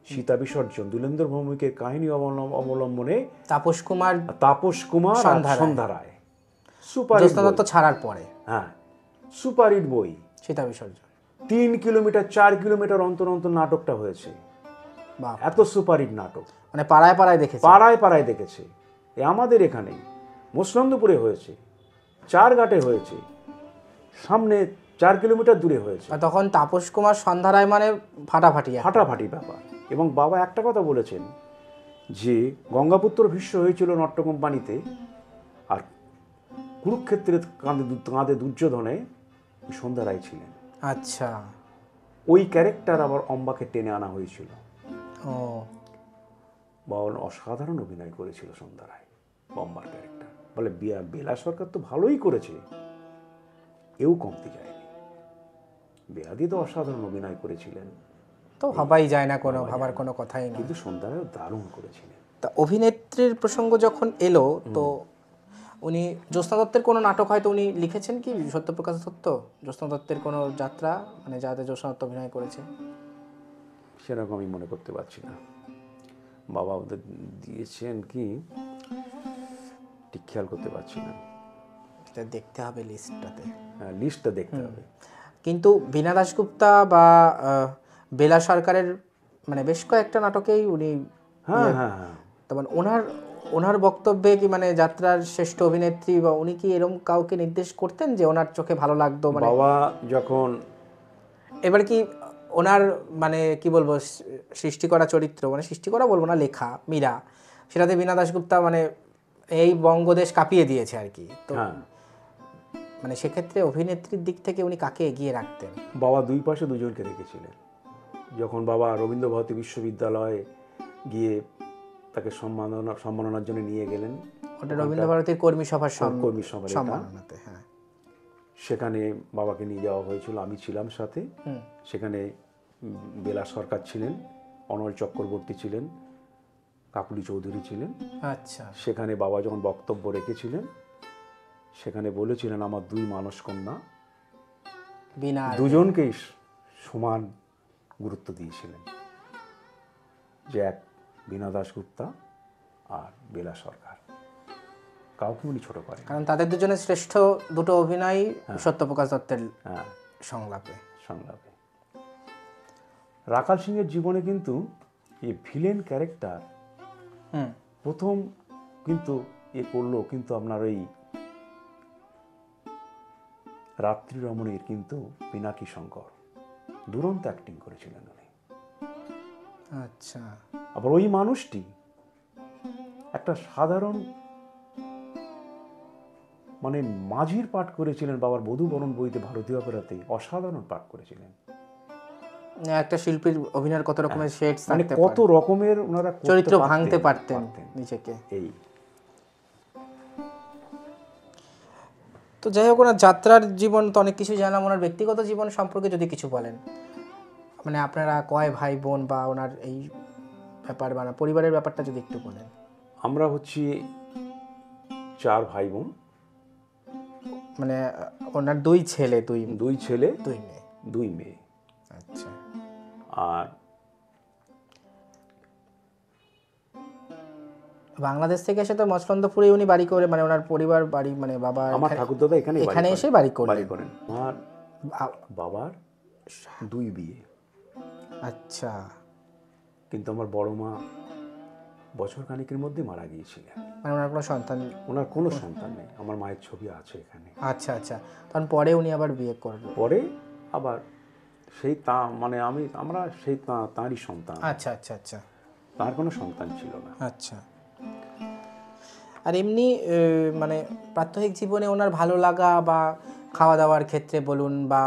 সীতা বিসর্জন, দুলেন্দ্র ভৌমিকের কাহিনী অবলম্বনে তাপস কুমার সন্ধ্যা রায়, সুপার দত্ত ছাড়ার পরে, হ্যাঁ, সুপারহিট বই সীতা বিসর্জন। 3 কিলোমিটার 4 কিলোমিটার অন্তর অন্তর নাটকটা হয়েছে, এত সুপারহিট নাটক। মানে পাড়ায় পাড়ায় দেখেছে। আমাদের এখানে মসলন্দপুরে হয়েছে, চারঘাটে হয়েছে, সামনে 4 কিলোমিটার দূরে হয়েছে। তখন তাপস কুমার সন্ধ্যা রায় মানে ফাটাফাটি ব্যাপার। এবং বাবা একটা কথা বলেছেন যে গঙ্গাপুত্র ভীষ্ম হয়েছিল নট্য কোম্পানিতে, আর কুরুক্ষেত্রের কাঁধে দুর্যোধনে সন্ধ্যা রায় ছিলেন। আচ্ছা, ওই ক্যারেক্টার আবার অম্বাকে টেনে আনা হয়েছিল। বাবা অসাধারণ অভিনয় করেছিল সন্ধ্যা রায়, অম্বার ক্যারেক্টার। বলে বেলা সরকার তো ভালোই করেছে, এও কমতে যায়নি। বেলাদি তো অসাধারণ অভিনয় করেছিলেন, তো ভাবাই যায় না, কোনো ভাবার কোনো কথাই না। কিন্তু সন্ধ্যা রায় দারুণ করেছিলেন। তা অভিনেত্রীর প্রসঙ্গ যখন এলো, তো উনি জ্যোৎস্না দত্তের কোনো নাটক হয়তো উনি লিখেছেন কি? সত্যপ্রকাশ দত্ত, জ্যোৎস্না দত্তের কোনো যাত্রা, মানে যাতে জ্যোৎস্না দত্ত অভিনয় করেছে, সেরকম আমি মনে করতে পারছি না। বাবা ওদের দিয়েছেন কি ঠিক খেয়াল করতে পারছি না, দেখতে হবে লিস্টটাতে, লিস্টটা দেখতে হবে। কিন্তু বীণা দাশগুপ্তা বা বেলা সরকারের মানে বেশ কয়েকটা নাটকেই উনি, তখন ওনার বক্তব্যে কি মানে যাত্রার শ্রেষ্ঠ অভিনেত্রী, বা উনি কি এরকম কাউকে নির্দেশ করতেন যে ওনার চোখে ভালো লাগতো? মানে বাবা যখন, এবার কি ওনার মানে কি বলবো, সৃষ্টি করা চরিত্র, মানে সৃষ্টি করা বলবো না, লেখা মীরা, সেটাতে বীণা দাশগুপ্তা মানে এই বঙ্গদেশ কাঁপিয়ে দিয়েছে আর কি। তো মানে সেক্ষেত্রে অভিনেত্রীর দিক থেকে উনি কাকে এগিয়ে রাখতেন? বাবা দুই পাশে দুজনকে রেখেছিলেন। যখন বাবা রবীন্দ্র ভারতী বিশ্ববিদ্যালয়ে গিয়ে তাকে সম্মাননার জন্য নিয়ে গেলেন, ওটা রবীন্দ্র ভারতীর কর্মী সভার সম্মাননাতে, হ্যাঁ, সেখানে বাবাকে নিয়ে যাওয়া হয়েছিল, আমি ছিলাম সাথে। সেখানে বেলা সরকার ছিলেন, অনল চক্রবর্তী ছিলেন, কাকুলি চৌধুরী ছিলেন। আচ্ছা, সেখানে বাবা যখন বক্তব্য রেখেছিলেন, সেখানে বলেছিলেন আমার 2 মানস কন্যা, দুজনকেই সমান গুরুত্ব দিয়েছিলেন, যে এক বীণা দাশগুপ্তা আর বেলা সরকার, কাউকে উনি ছোট করেন, কারণ তাদের দুজনের শ্রেষ্ঠ দুটো অভিনয় সত্যপ্রকাশ দত্তের সংলাপে। রাখাল সিংহের জীবনে কিন্তু এই ভিলেন ক্যারেক্টার প্রথম কিন্তু করলো, কিন্তু আপনার ওই রাত্রি রমণীর কিন্তু পিনাকি শঙ্কর দুরন্ত অ্যাক্টিং করেছিলেন উনি। আচ্ছা, আবার ওই মানুষটি একটা সাধারণ মানে মাঝির পাঠ করেছিলেন বাবার বধূবরণ বইতে, ভারতীয় অপেরাতে অসাধারণ পাঠ করেছিলেন। একটা শিল্পীর অভিনয়ের কত রকমের শেডস মানে থাকতে কত পারে, রকমের ওনারা করতে চরিত্র ভাঙতে পারতেন পারতেন। নিজেকে। এই তো যাই হোক, ওনার যাত্রার জীবন তো অনেক কিছু জানলাম। ওনার ব্যক্তিগত জীবন সম্পর্কে যদি কিছু বলেন, মানে আপনারা কয় ভাই বোন বা ওনার এই ব্যাপার বা পরিবারের ব্যাপারটা যদি একটু বলেন। আমরা হচ্ছি 4 ভাই বোন, মানে ওনার 2 ছেলে 2 ছেলে 2 মেয়ে। 2 মেয়ে। আচ্ছা, আর বাংলাদেশ থেকে এসে তো মচলন্দপুরে উনি বাড়ি করে, মানে ওনার পরিবার বাড়ি, মানে বাবা আমার ঠাকুরদাদা এখানে এসে বাড়ি করেন। আমার বাবার 2 বিয়ে। আচ্ছা, কিন্তু আমার বড় মা বছর খানেকের মধ্যে মারা গিয়েছিলেন। মানে ওনার কোনো সন্তান? ওনার কোনো সন্তান নেই। আমার মায়ের ছবি আছে এখানে। আচ্ছা আচ্ছা, তখন পরে উনি আবার বিয়ে করলেন? পরে আবার সেই মানে আমরা সেই তাঁরই সন্তান। আচ্ছা আচ্ছা আচ্ছা, তার কোনো সন্তান ছিল না। আচ্ছা। আর এমনি মানে প্রাত্যহিক জীবনে ওনার ভালো লাগা বা খাওয়া দাওয়ার ক্ষেত্রে বলুন, বা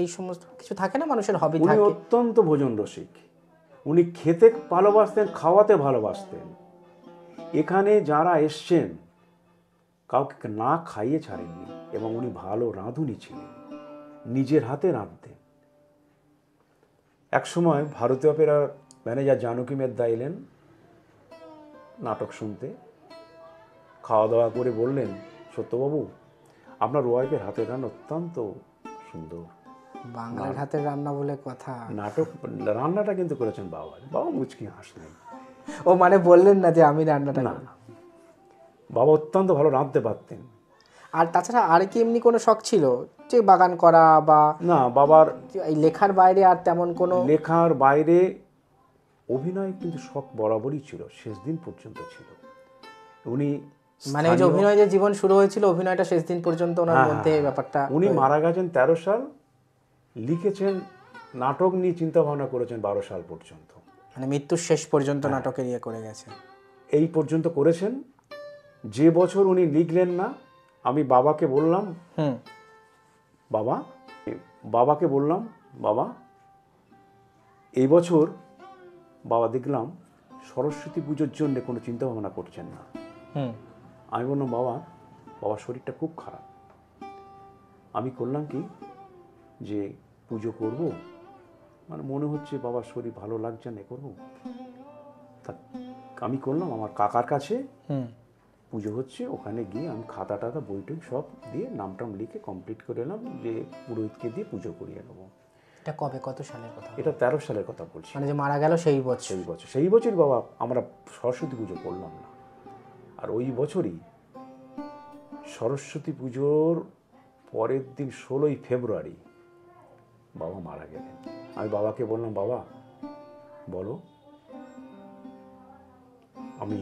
এই সমস্ত কিছু থাকে না মানুষের হবি উনি থাকে। অত্যন্ত ভোজন রসিক। উনি খেতে ভালোবাসতেন, খাওয়াতে ভালোবাসতেন। এখানে যারা এসছেন কাউকে না খাইয়ে ছাড়েননি। এবং উনি ভালো রাঁধুনি ছিলেন, নিজের হাতে রাঁধতেন। একসময় ভারতীয় অপেরার ম্যানেজার জানকী মেদ্দা এলেন নাটক শুনতে। খাওয়া দাওয়া করে বললেন, সত্যবাবু আপনার ওয়াইফের হাতের রান্না অত্যন্ত সুন্দর। বাংলার হাতের রান্না বলে কথা। নাটক রান্নাটা কিন্তু করেছেন বাবা। বাবা মুচকি হাসলেন। ও মানে বললেন না যে আমি রান্নাটা না করি? না, বাবা অত্যন্ত ভালো রাঁধতে পারতেন। আর তাছাড়া আর কি এমনি কোনো শখ ছিল, যে বাগান করা বা? না, বাবার এই লেখার বাইরে আর তেমন কোনো? লেখার বাইরে অভিনয় কিন্তু শখ বরাবরই ছিল, শেষ দিন পর্যন্ত ছিল। উনি মানে ওই যে অভিনয় যে জীবন শুরু হয়েছিল, অভিনয়টা শেষ দিন পর্যন্ত ওনার মধ্যে এই ব্যাপারটা। উনি মারা গেছেন 13 সাল, লিখেছেন নাটক নিয়ে চিন্তা ভাবনা করেছেন 12 সাল পর্যন্ত। মানে মৃত্যুর শেষ পর্যন্ত নাটকের ইয়ে করে গেছে। এই পর্যন্ত করেছেন। যে বছর উনি লিখলেন না, আমি বাবাকে বললাম, বাবা এই বছর বাবা দেখলাম সরস্বতী পুজোর জন্য কোনো চিন্তা ভাবনা করছেন না। আমি বললাম, বাবার শরীরটা খুব খারাপ। আমি করলাম কি যে পুজো করব, মানে মনে হচ্ছে বাবার শরীর ভালো লাগছে না, করবো। তা আমি করলাম আমার কাকার কাছে, পুজো হচ্ছে, ওখানে গিয়ে আমি খাতা টাতা বই টই সব দিয়ে নামটাম লিখে কমপ্লিট করে এলাম, যে পুরোহিতকে দিয়ে পুজো করিয়ে নেবো। এটা কবে, কত সালের কথা? এটা 13 সালের কথা বলছি। মানে যে মারা গেল সেই বছর? সেই বছর বাবা আমরা সরস্বতী পুজো করলাম না। আর ওই বছরই সরস্বতী পুজোর পরের দিন 16ই ফেব্রুয়ারি বাবা মারা গেলেন। আমি বাবাকে বললাম, বাবা বলো, আমি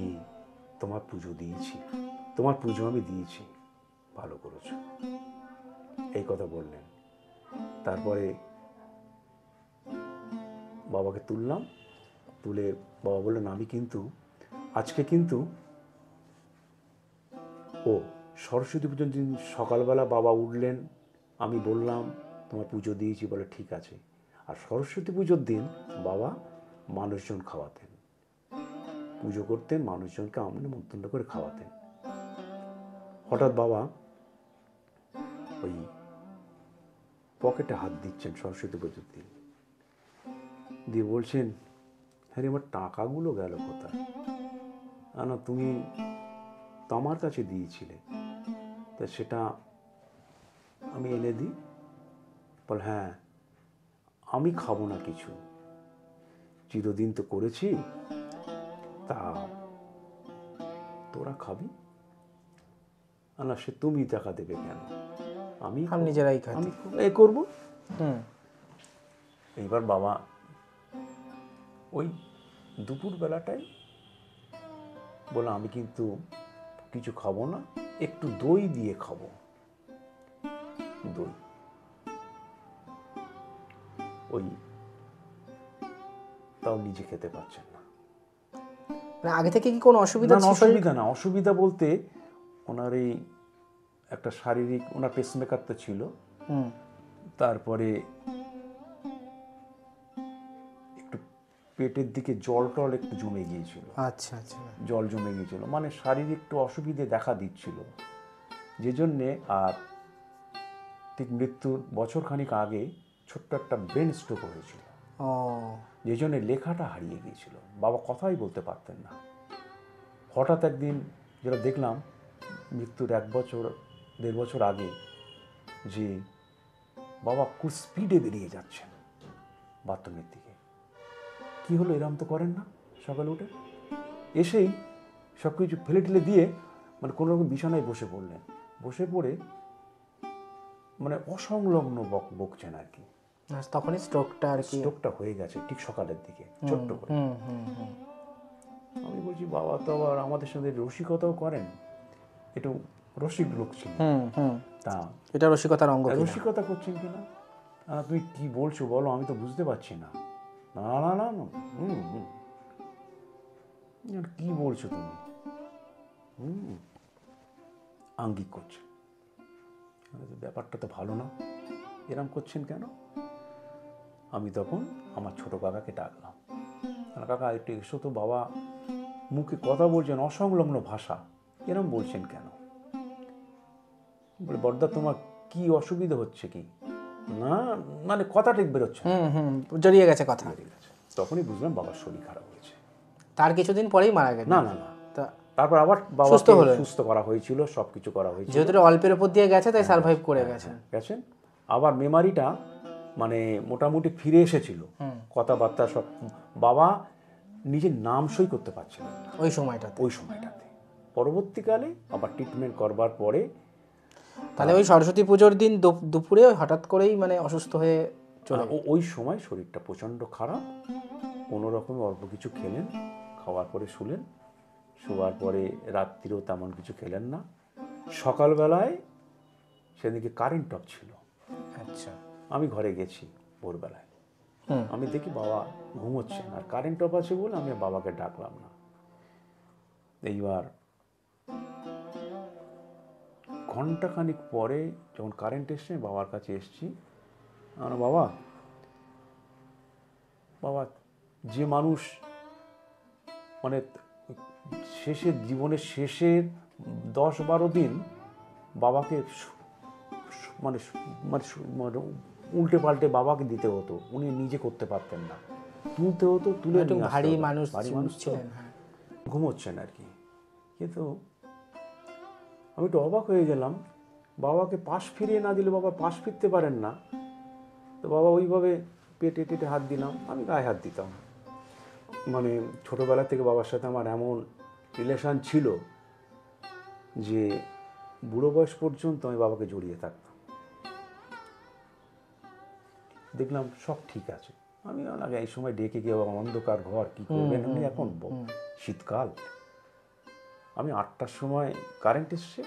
তোমার পুজো দিয়েছি, তোমার পুজো আমি দিয়েছি, ভালো করেছো, এই কথা বললেন। তারপরে বাবাকে তুললাম, তুলে বাবা বললেন, আমি কিন্তু আজকে কিন্তু সরস্বতী পুজোর দিন সকালবেলা বাবা উঠলেন, আমি বললাম তোমার পুজো দিয়েছি, বলে ঠিক আছে। আর সরস্বতী পুজোর দিন বাবা মানুষজন খাওয়াতেন, পুজো করতেন, মানুষজনকে আমন্ত্রণ করে খাওয়াতেন। হঠাৎ বাবা ওই পকেটে হাত দিচ্ছেন সরস্বতী পুজোর দিন, দিয়ে বলছেন, হ্যাঁ আমার টাকাগুলো গেল কোথায়? না তুমি তো আমার কাছে দিয়েছিলে, তা সেটা আমি এনে দিই। বল, হ্যাঁ আমি খাবো না কিছু, চিরদিন তো করেছি, তা তোরা খাবি? না সে তুমি টাকা দেবে কেন, আমি নিজেরাই খাই, আমি এই করবো। এইবার বাবা ওই দুপুর বেলাটাই বললাম, আমি কিন্তু কিছু খাবো না, একটু দই দিয়ে খাবো। দই ওই তাও নিজে খেতে পারছেন না। মানে আগে থেকে কি কোনো অসুবিধা না, ছিল? অসুবিধা না, অসুবিধা বলতে ওনার এই একটা শারীরিক, ওনার পেসমেকার তো ছিল, তারপরে একটু পেটের দিকে জল টল একটু জমে গিয়েছিল। আচ্ছা আচ্ছা। জল জমে গিয়েছিল, মানে শারীরিক একটু অসুবিধে দেখা দিচ্ছিল, যে জন্যে আর ঠিক মৃত্যুর বছরখানিক আগে ছোট্ট একটা ব্রেন স্ট্রোক হয়েছিল, যে জন্যে লেখাটা হারিয়ে গিয়েছিল, বাবা কথাই বলতে পারতেন না। হঠাৎ একদিন যেটা দেখলাম মৃত্যুর 1-1.5 বছর আগে, যে বাবা খুব স্পিডে বেরিয়ে যাচ্ছেন বাথরুমের দিকে। কি হলো, এরম তো করেন না, সকালে উঠে এসেই সব কিছু ফেলে ঠেলে দিয়ে মানে কোনো রকম বিছানায় বসে পড়লেন। বসে পড়ে মানে অসংলগ্ন বকছেন আর কি। তখনই স্ট্রোকটা আর কি, স্ট্রোকটা হয়ে গেছে ঠিক সকালের দিকে, ছোট্ট করে। আমি বলছি বাবা তো আবার আমাদের সঙ্গে রসিকতাও করেন, একটু রসিক লোক ছিল, তা এটা রসিকতার অঙ্গ। রসিকতা করছেন কিনা, তুমি কি বলছো বলো, আমি তো বুঝতে পারছি না। না না না না, কি বলছো তুমি, আঙ্গিক করছে। ব্যাপারটা তো ভালো না, এরম করছেন কেন? আমি তখন আমার ছোট কাকাকে ডাকলাম, কাকা একটু এসো তো, বাবা মুখে কথা বলছেন অসংলগ্ন ভাষা, এরম বলছেন কেন? বলে বড়দা তোমার কি অসুবিধা হচ্ছে কি? না মানে কথা ঠিক বেরোচ্ছে, জড়িয়ে গেছে কথা। তখনই বুঝলাম বাবার শরীর খারাপ হয়েছে। তার কিছুদিন পরেই মারা গেল। না না না, তারপর আবার বাবাকে সুস্থ করা হয়েছিল, সবকিছু করা হয়েছিল, যেহেতু অল্পের উপর দিয়ে গেছে তাই সার্ভাইভ করে গেছেন। আবার মেমারিটা মানে মোটামুটি ফিরে এসেছিল, কথাবার্তা সব। বাবা নিজের নাম সই করতে পারছেন ওই সময়টাতে। পরবর্তীকালে আবার ট্রিটমেন্ট করবার পরে, তাহলে ওই সরস্বতী পুজোর দিন দুপুরে হঠাৎ করেই মানে অসুস্থ হয়ে চলে। ওই সময় শরীরটা প্রচণ্ড খারাপ, কোনো রকমে অল্প কিছু খেলেন, খাওয়ার পরে শুলেন, শোয়ার পরে রাত্রিরেও তেমন কিছু খেলেন না। সকালবেলায় সেদিকে কারেন্ট অফ ছিল। আচ্ছা, আমি ঘরে গেছি ভোরবেলায়, আমি দেখি বাবা ঘুমোচ্ছেন, আর কারেন্ট অফ আছে বলে আমি বাবাকে ডাকলাম না। এইবার ঘন্টাখানিক পরে যখন কারেন্ট এসছে, বাবার কাছে এসছি, আমার বাবা যে মানুষ মানে শেষের জীবনের শেষের 10-12 দিন বাবাকে মানে মানে উল্টে পাল্টে বাবাকে দিতে হতো, উনি নিজে করতে পারতেন না, তুলতে হতো, তুলে নিয়ে আসতে ভারী হতো। মানুষ ছিলেন, ঘুমোচ্ছেন আর কি। কিন্তু আমি একটু অবাক হয়ে গেলাম, বাবাকে পাশ ফিরিয়ে না দিলে বাবা পাশ ফিরতে পারেন না, তো বাবা ওইভাবে পেটে টেটে হাত দিলাম, আমি গায়ে হাত দিতাম। মানে ছোটোবেলা থেকে বাবার সাথে আমার এমন রিলেশান ছিল যে বুড়ো বয়স পর্যন্ত আমি বাবাকে জড়িয়ে থাকতাম। দেখলাম সব ঠিক আছে, আমি আগে এই সময় ডেকে গিয়ে বাবা অন্ধকার ঘর কী করবেন, আমি এখন শীতকাল, আমি 8টার সময় কারেন্ট এসছে,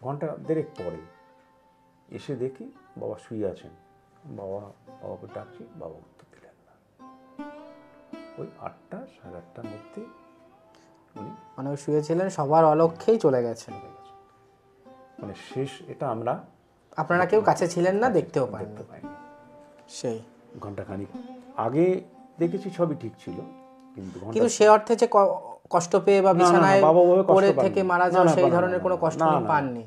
ঘন্টা দেড়েক পরে এসে দেখি বাবা শুয়ে আছেন। বাবাকে ডাকছি, বাবা উত্তর দিলেন না। ওই 8টা 8:30টার মধ্যে উনি মানে শুয়েছিলেন, সবার অলক্ষ্যেই চলে গেছেন। মানে শেষ, এটা আপনারা কেউ কাছে ছিলেন না, দেখতেও পাইনি। সেই ঘন্টাখানিক আগে দেখেছি সবই ঠিক ছিল, কিন্তু সে অর্থে যে কষ্ট পেয়ে বা বিছানায় পড়ে থেকে মারা যাওয়া সেই ধরনের কোনো কষ্ট পাননি।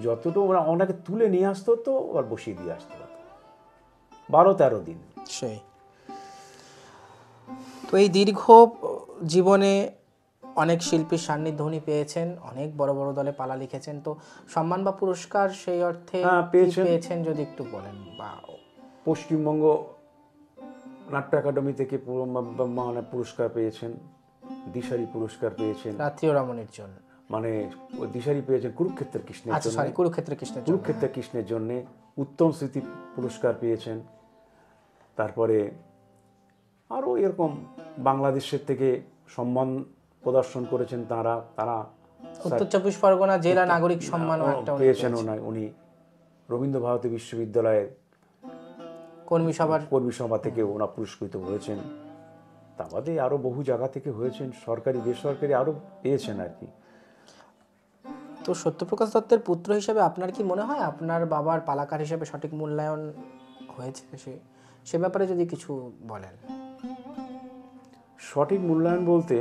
যতটুকু ওনাকে তুলে নিয়ে আসতে হতো আর বসিয়ে দিয়ে আসতে হতো 12-13 দিন। সেই তো এই দীর্ঘ জীবনে অনেক শিল্পীর সান্নিধ্য উনি পেয়েছেন, অনেক বড় বড় দলে পালা লিখেছেন, তো সম্মান বা পুরস্কার সেই অর্থে পেয়েছেন যদি একটু বলেন। বা পশ্চিমবঙ্গ নাট্য একাডেমি থেকে মানে পুরস্কার পেয়েছেন, দিশারি পুরস্কার পেয়েছেন রাত্রি ও রমণীর জন্য, মানে দিশারি পেয়েছেন কুরুক্ষেত্রের কৃষ্ণের জন্য, কুরুক্ষেত্রের কৃষ্ণের জন্য উত্তম স্মৃতি পুরস্কার পেয়েছেন। তারপরে আরও এরকম বাংলাদেশের থেকে সম্মান প্রদর্শন করেছেন তারা উত্তর চব্বিশ পরগনা জেলা নাগরিক সম্মানও একটা উনি পেয়েছেন। উনি রবীন্দ্র ভারতী বিশ্ববিদ্যালয়ের কর্মী সভা থেকে ওনার পুরস্কৃত হয়েছেন। তা বাদে আরও বহু জায়গা থেকে হয়েছেন, সরকারি বেসরকারি আরও পেয়েছেন আর কি। তো সত্যপ্রকাশ দত্তের পুত্র হিসেবে আপনার কি মনে হয় আপনার বাবার পালাকার হিসেবে সঠিক মূল্যায়ন হয়েছে? সে ব্যাপারে যদি কিছু বলেন। সঠিক মূল্যায়ন বলতে,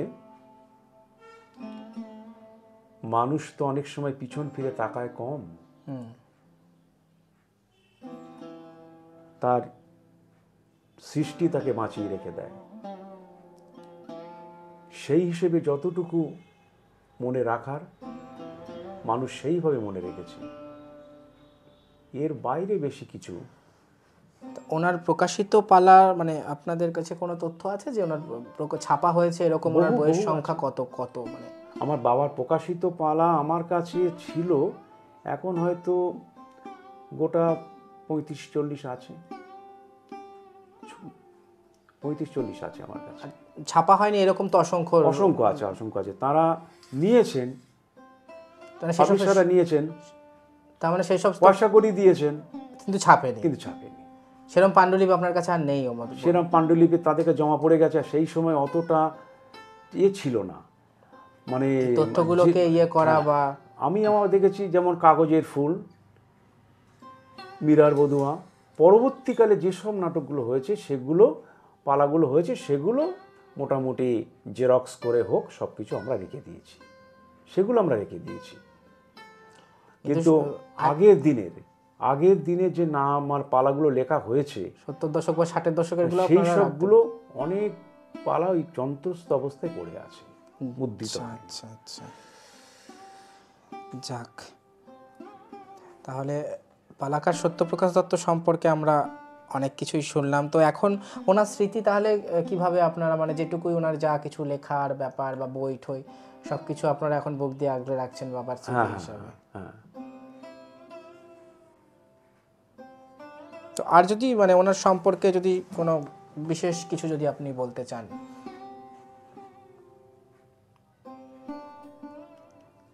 মানুষ তো অনেক সময় পিছন ফিরে তাকায় কম। তার সৃষ্টি তাকে বাঁচিয়ে রেখে দেয়। সেই হিসেবে যতটুকু মনে রাখার, মানুষ সেইভাবে মনে রেখেছে, এর বাইরে বেশি কিছু। ওনার প্রকাশিত পালা মানে আপনাদের কাছে কোনো তথ্য আছে যে ওনার ছাপা হয়েছে এরকম? ওনার বইয়ের সংখ্যা কত মানে? আমার বাবার প্রকাশিত পালা আমার কাছে ছিল, এখন হয়তো গোটা 35-40 আছে, 35-40 আছে আমার কাছে। ছাপা হয়নি এরকম তো অসংখ্য আছে। তারা নিয়েছেন, পাবলিশাররা নিয়েছেন, তার মানে সেই সব পয়সা করি দিয়েছেন, কিন্তু ছাপেনি। সেরকম পাণ্ডুলিপি আপনার কাছে আর নেই? সেরকম পাণ্ডুলিপি তাদেরকে জমা পড়ে গেছে। সেই সময় অতটা ছিল না, মানে তথ্যগুলোকে করা। বা আমি আমার দেখেছি যেমন কাগজের ফুল, মীরার বধুয়া, পরবর্তীকালে যেসব নাটকগুলো হয়েছে, সেগুলো পালাগুলো হয়েছে, সেগুলো মোটামুটি জেরক্স করে হোক সব কিছু আমরা রেখে দিয়েছি, কিন্তু আগের দিনের যে নাম আর পালাগুলো লেখা হয়েছে 70 দশক বা 60-এর দশকের গুলো, সেই সবগুলো অনেক পালা ওই যন্ত্রস্থ অবস্থায় পড়ে আছে, মুদ্রিত। আচ্ছা, যাক, তাহলে পালাকার সত্যপ্রকাশ দত্ত সম্পর্কে আমরা অনেক কিছুই শুনলাম। তো এখন ওনার স্মৃতি তাহলে কিভাবে আপনারা, মানে যেটুকুই ওনার যা কিছু লেখার ব্যাপার বা বই ঠই সবকিছু আপনারা এখন বুক দিয়ে আগলে রাখছেন বাবার স্মৃতি হিসাবে? তো আর যদি মানে ওনার সম্পর্কে যদি কোনো বিশেষ কিছু যদি আপনি বলতে চান,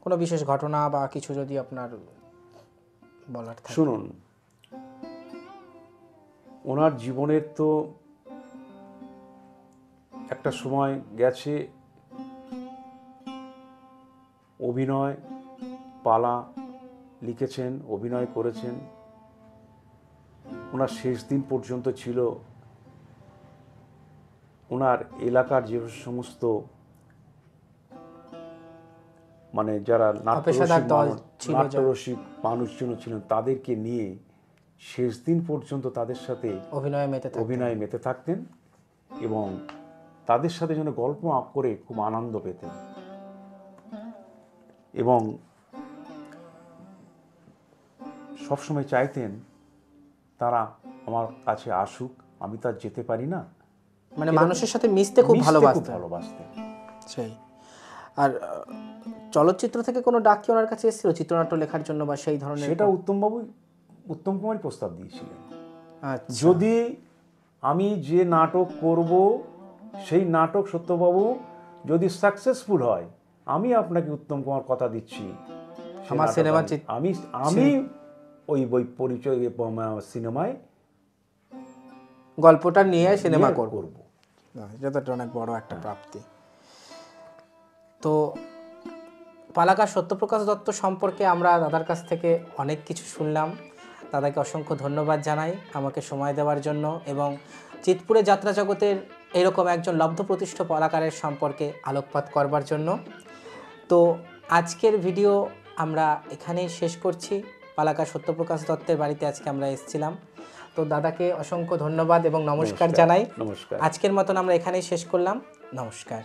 কোনো বিশেষ ঘটনা বা কিছু যদি আপনার বলার থাকে। শুনুন, ওনার জীবনের তো একটা সময় গেছে, অভিনয় পালা লিখেছেন, অভিনয় করেছেন। ওনার শেষ দিন পর্যন্ত ছিল ওনার এলাকার যে সমস্ত মানে যারা নাট্যরসিক মানুষজন ছিলেন, তাদেরকে নিয়ে শেষ দিন পর্যন্ত তাদের সাথে অভিনয়ে মেতে থাকতেন এবং তাদের সাথে যেন গল্প করে খুব আনন্দ পেতেন এবং সবসময় চাইতেন তারা আমার কাছে আসুক, আমি তো আর যেতে পারি না, মানে মানুষের সাথে মিশতে খুব ভালোবাসতেন। সেই। আর চলচ্চিত্র থেকে কোনো ডাক কি ওনার কাছে এসেছিল চিত্রনাট্য লেখার জন্য বা সেই ধরনের? সেটা উত্তম কুমারই প্রস্তাব দিয়েছিলেন। যদি আমি যে নাটক করব সেই নাটক সত্যবাবু যদি সাকসেসফুল হয়, আমি আপনাকে উত্তম কুমার কথা দিচ্ছি, আমার সিনেমা আমি ওই বই পরিচয় সিনেমায় গল্পটা নিয়ে সিনেমা করব। এটা তো অনেক বড় একটা প্রাপ্তি। তো পালাকার সত্যপ্রকাশ দত্ত সম্পর্কে আমরা দাদার কাছ থেকে অনেক কিছু শুনলাম। দাদাকে অসংখ্য ধন্যবাদ জানাই আমাকে সময় দেওয়ার জন্য এবং চিতপুরে যাত্রা জগতের এরকম একজন লব্ধ প্রতিষ্ঠ পালাকারের সম্পর্কে আলোকপাত করবার জন্য। তো আজকের ভিডিও আমরা এখানেই শেষ করছি। পালাকার সত্যপ্রকাশ দত্তের বাড়িতে আজকে আমরা এসেছিলাম। তো দাদাকে অসংখ্য ধন্যবাদ এবং নমস্কার জানাই। নমস্কার। আজকের মতন আমরা এখানেই শেষ করলাম। নমস্কার।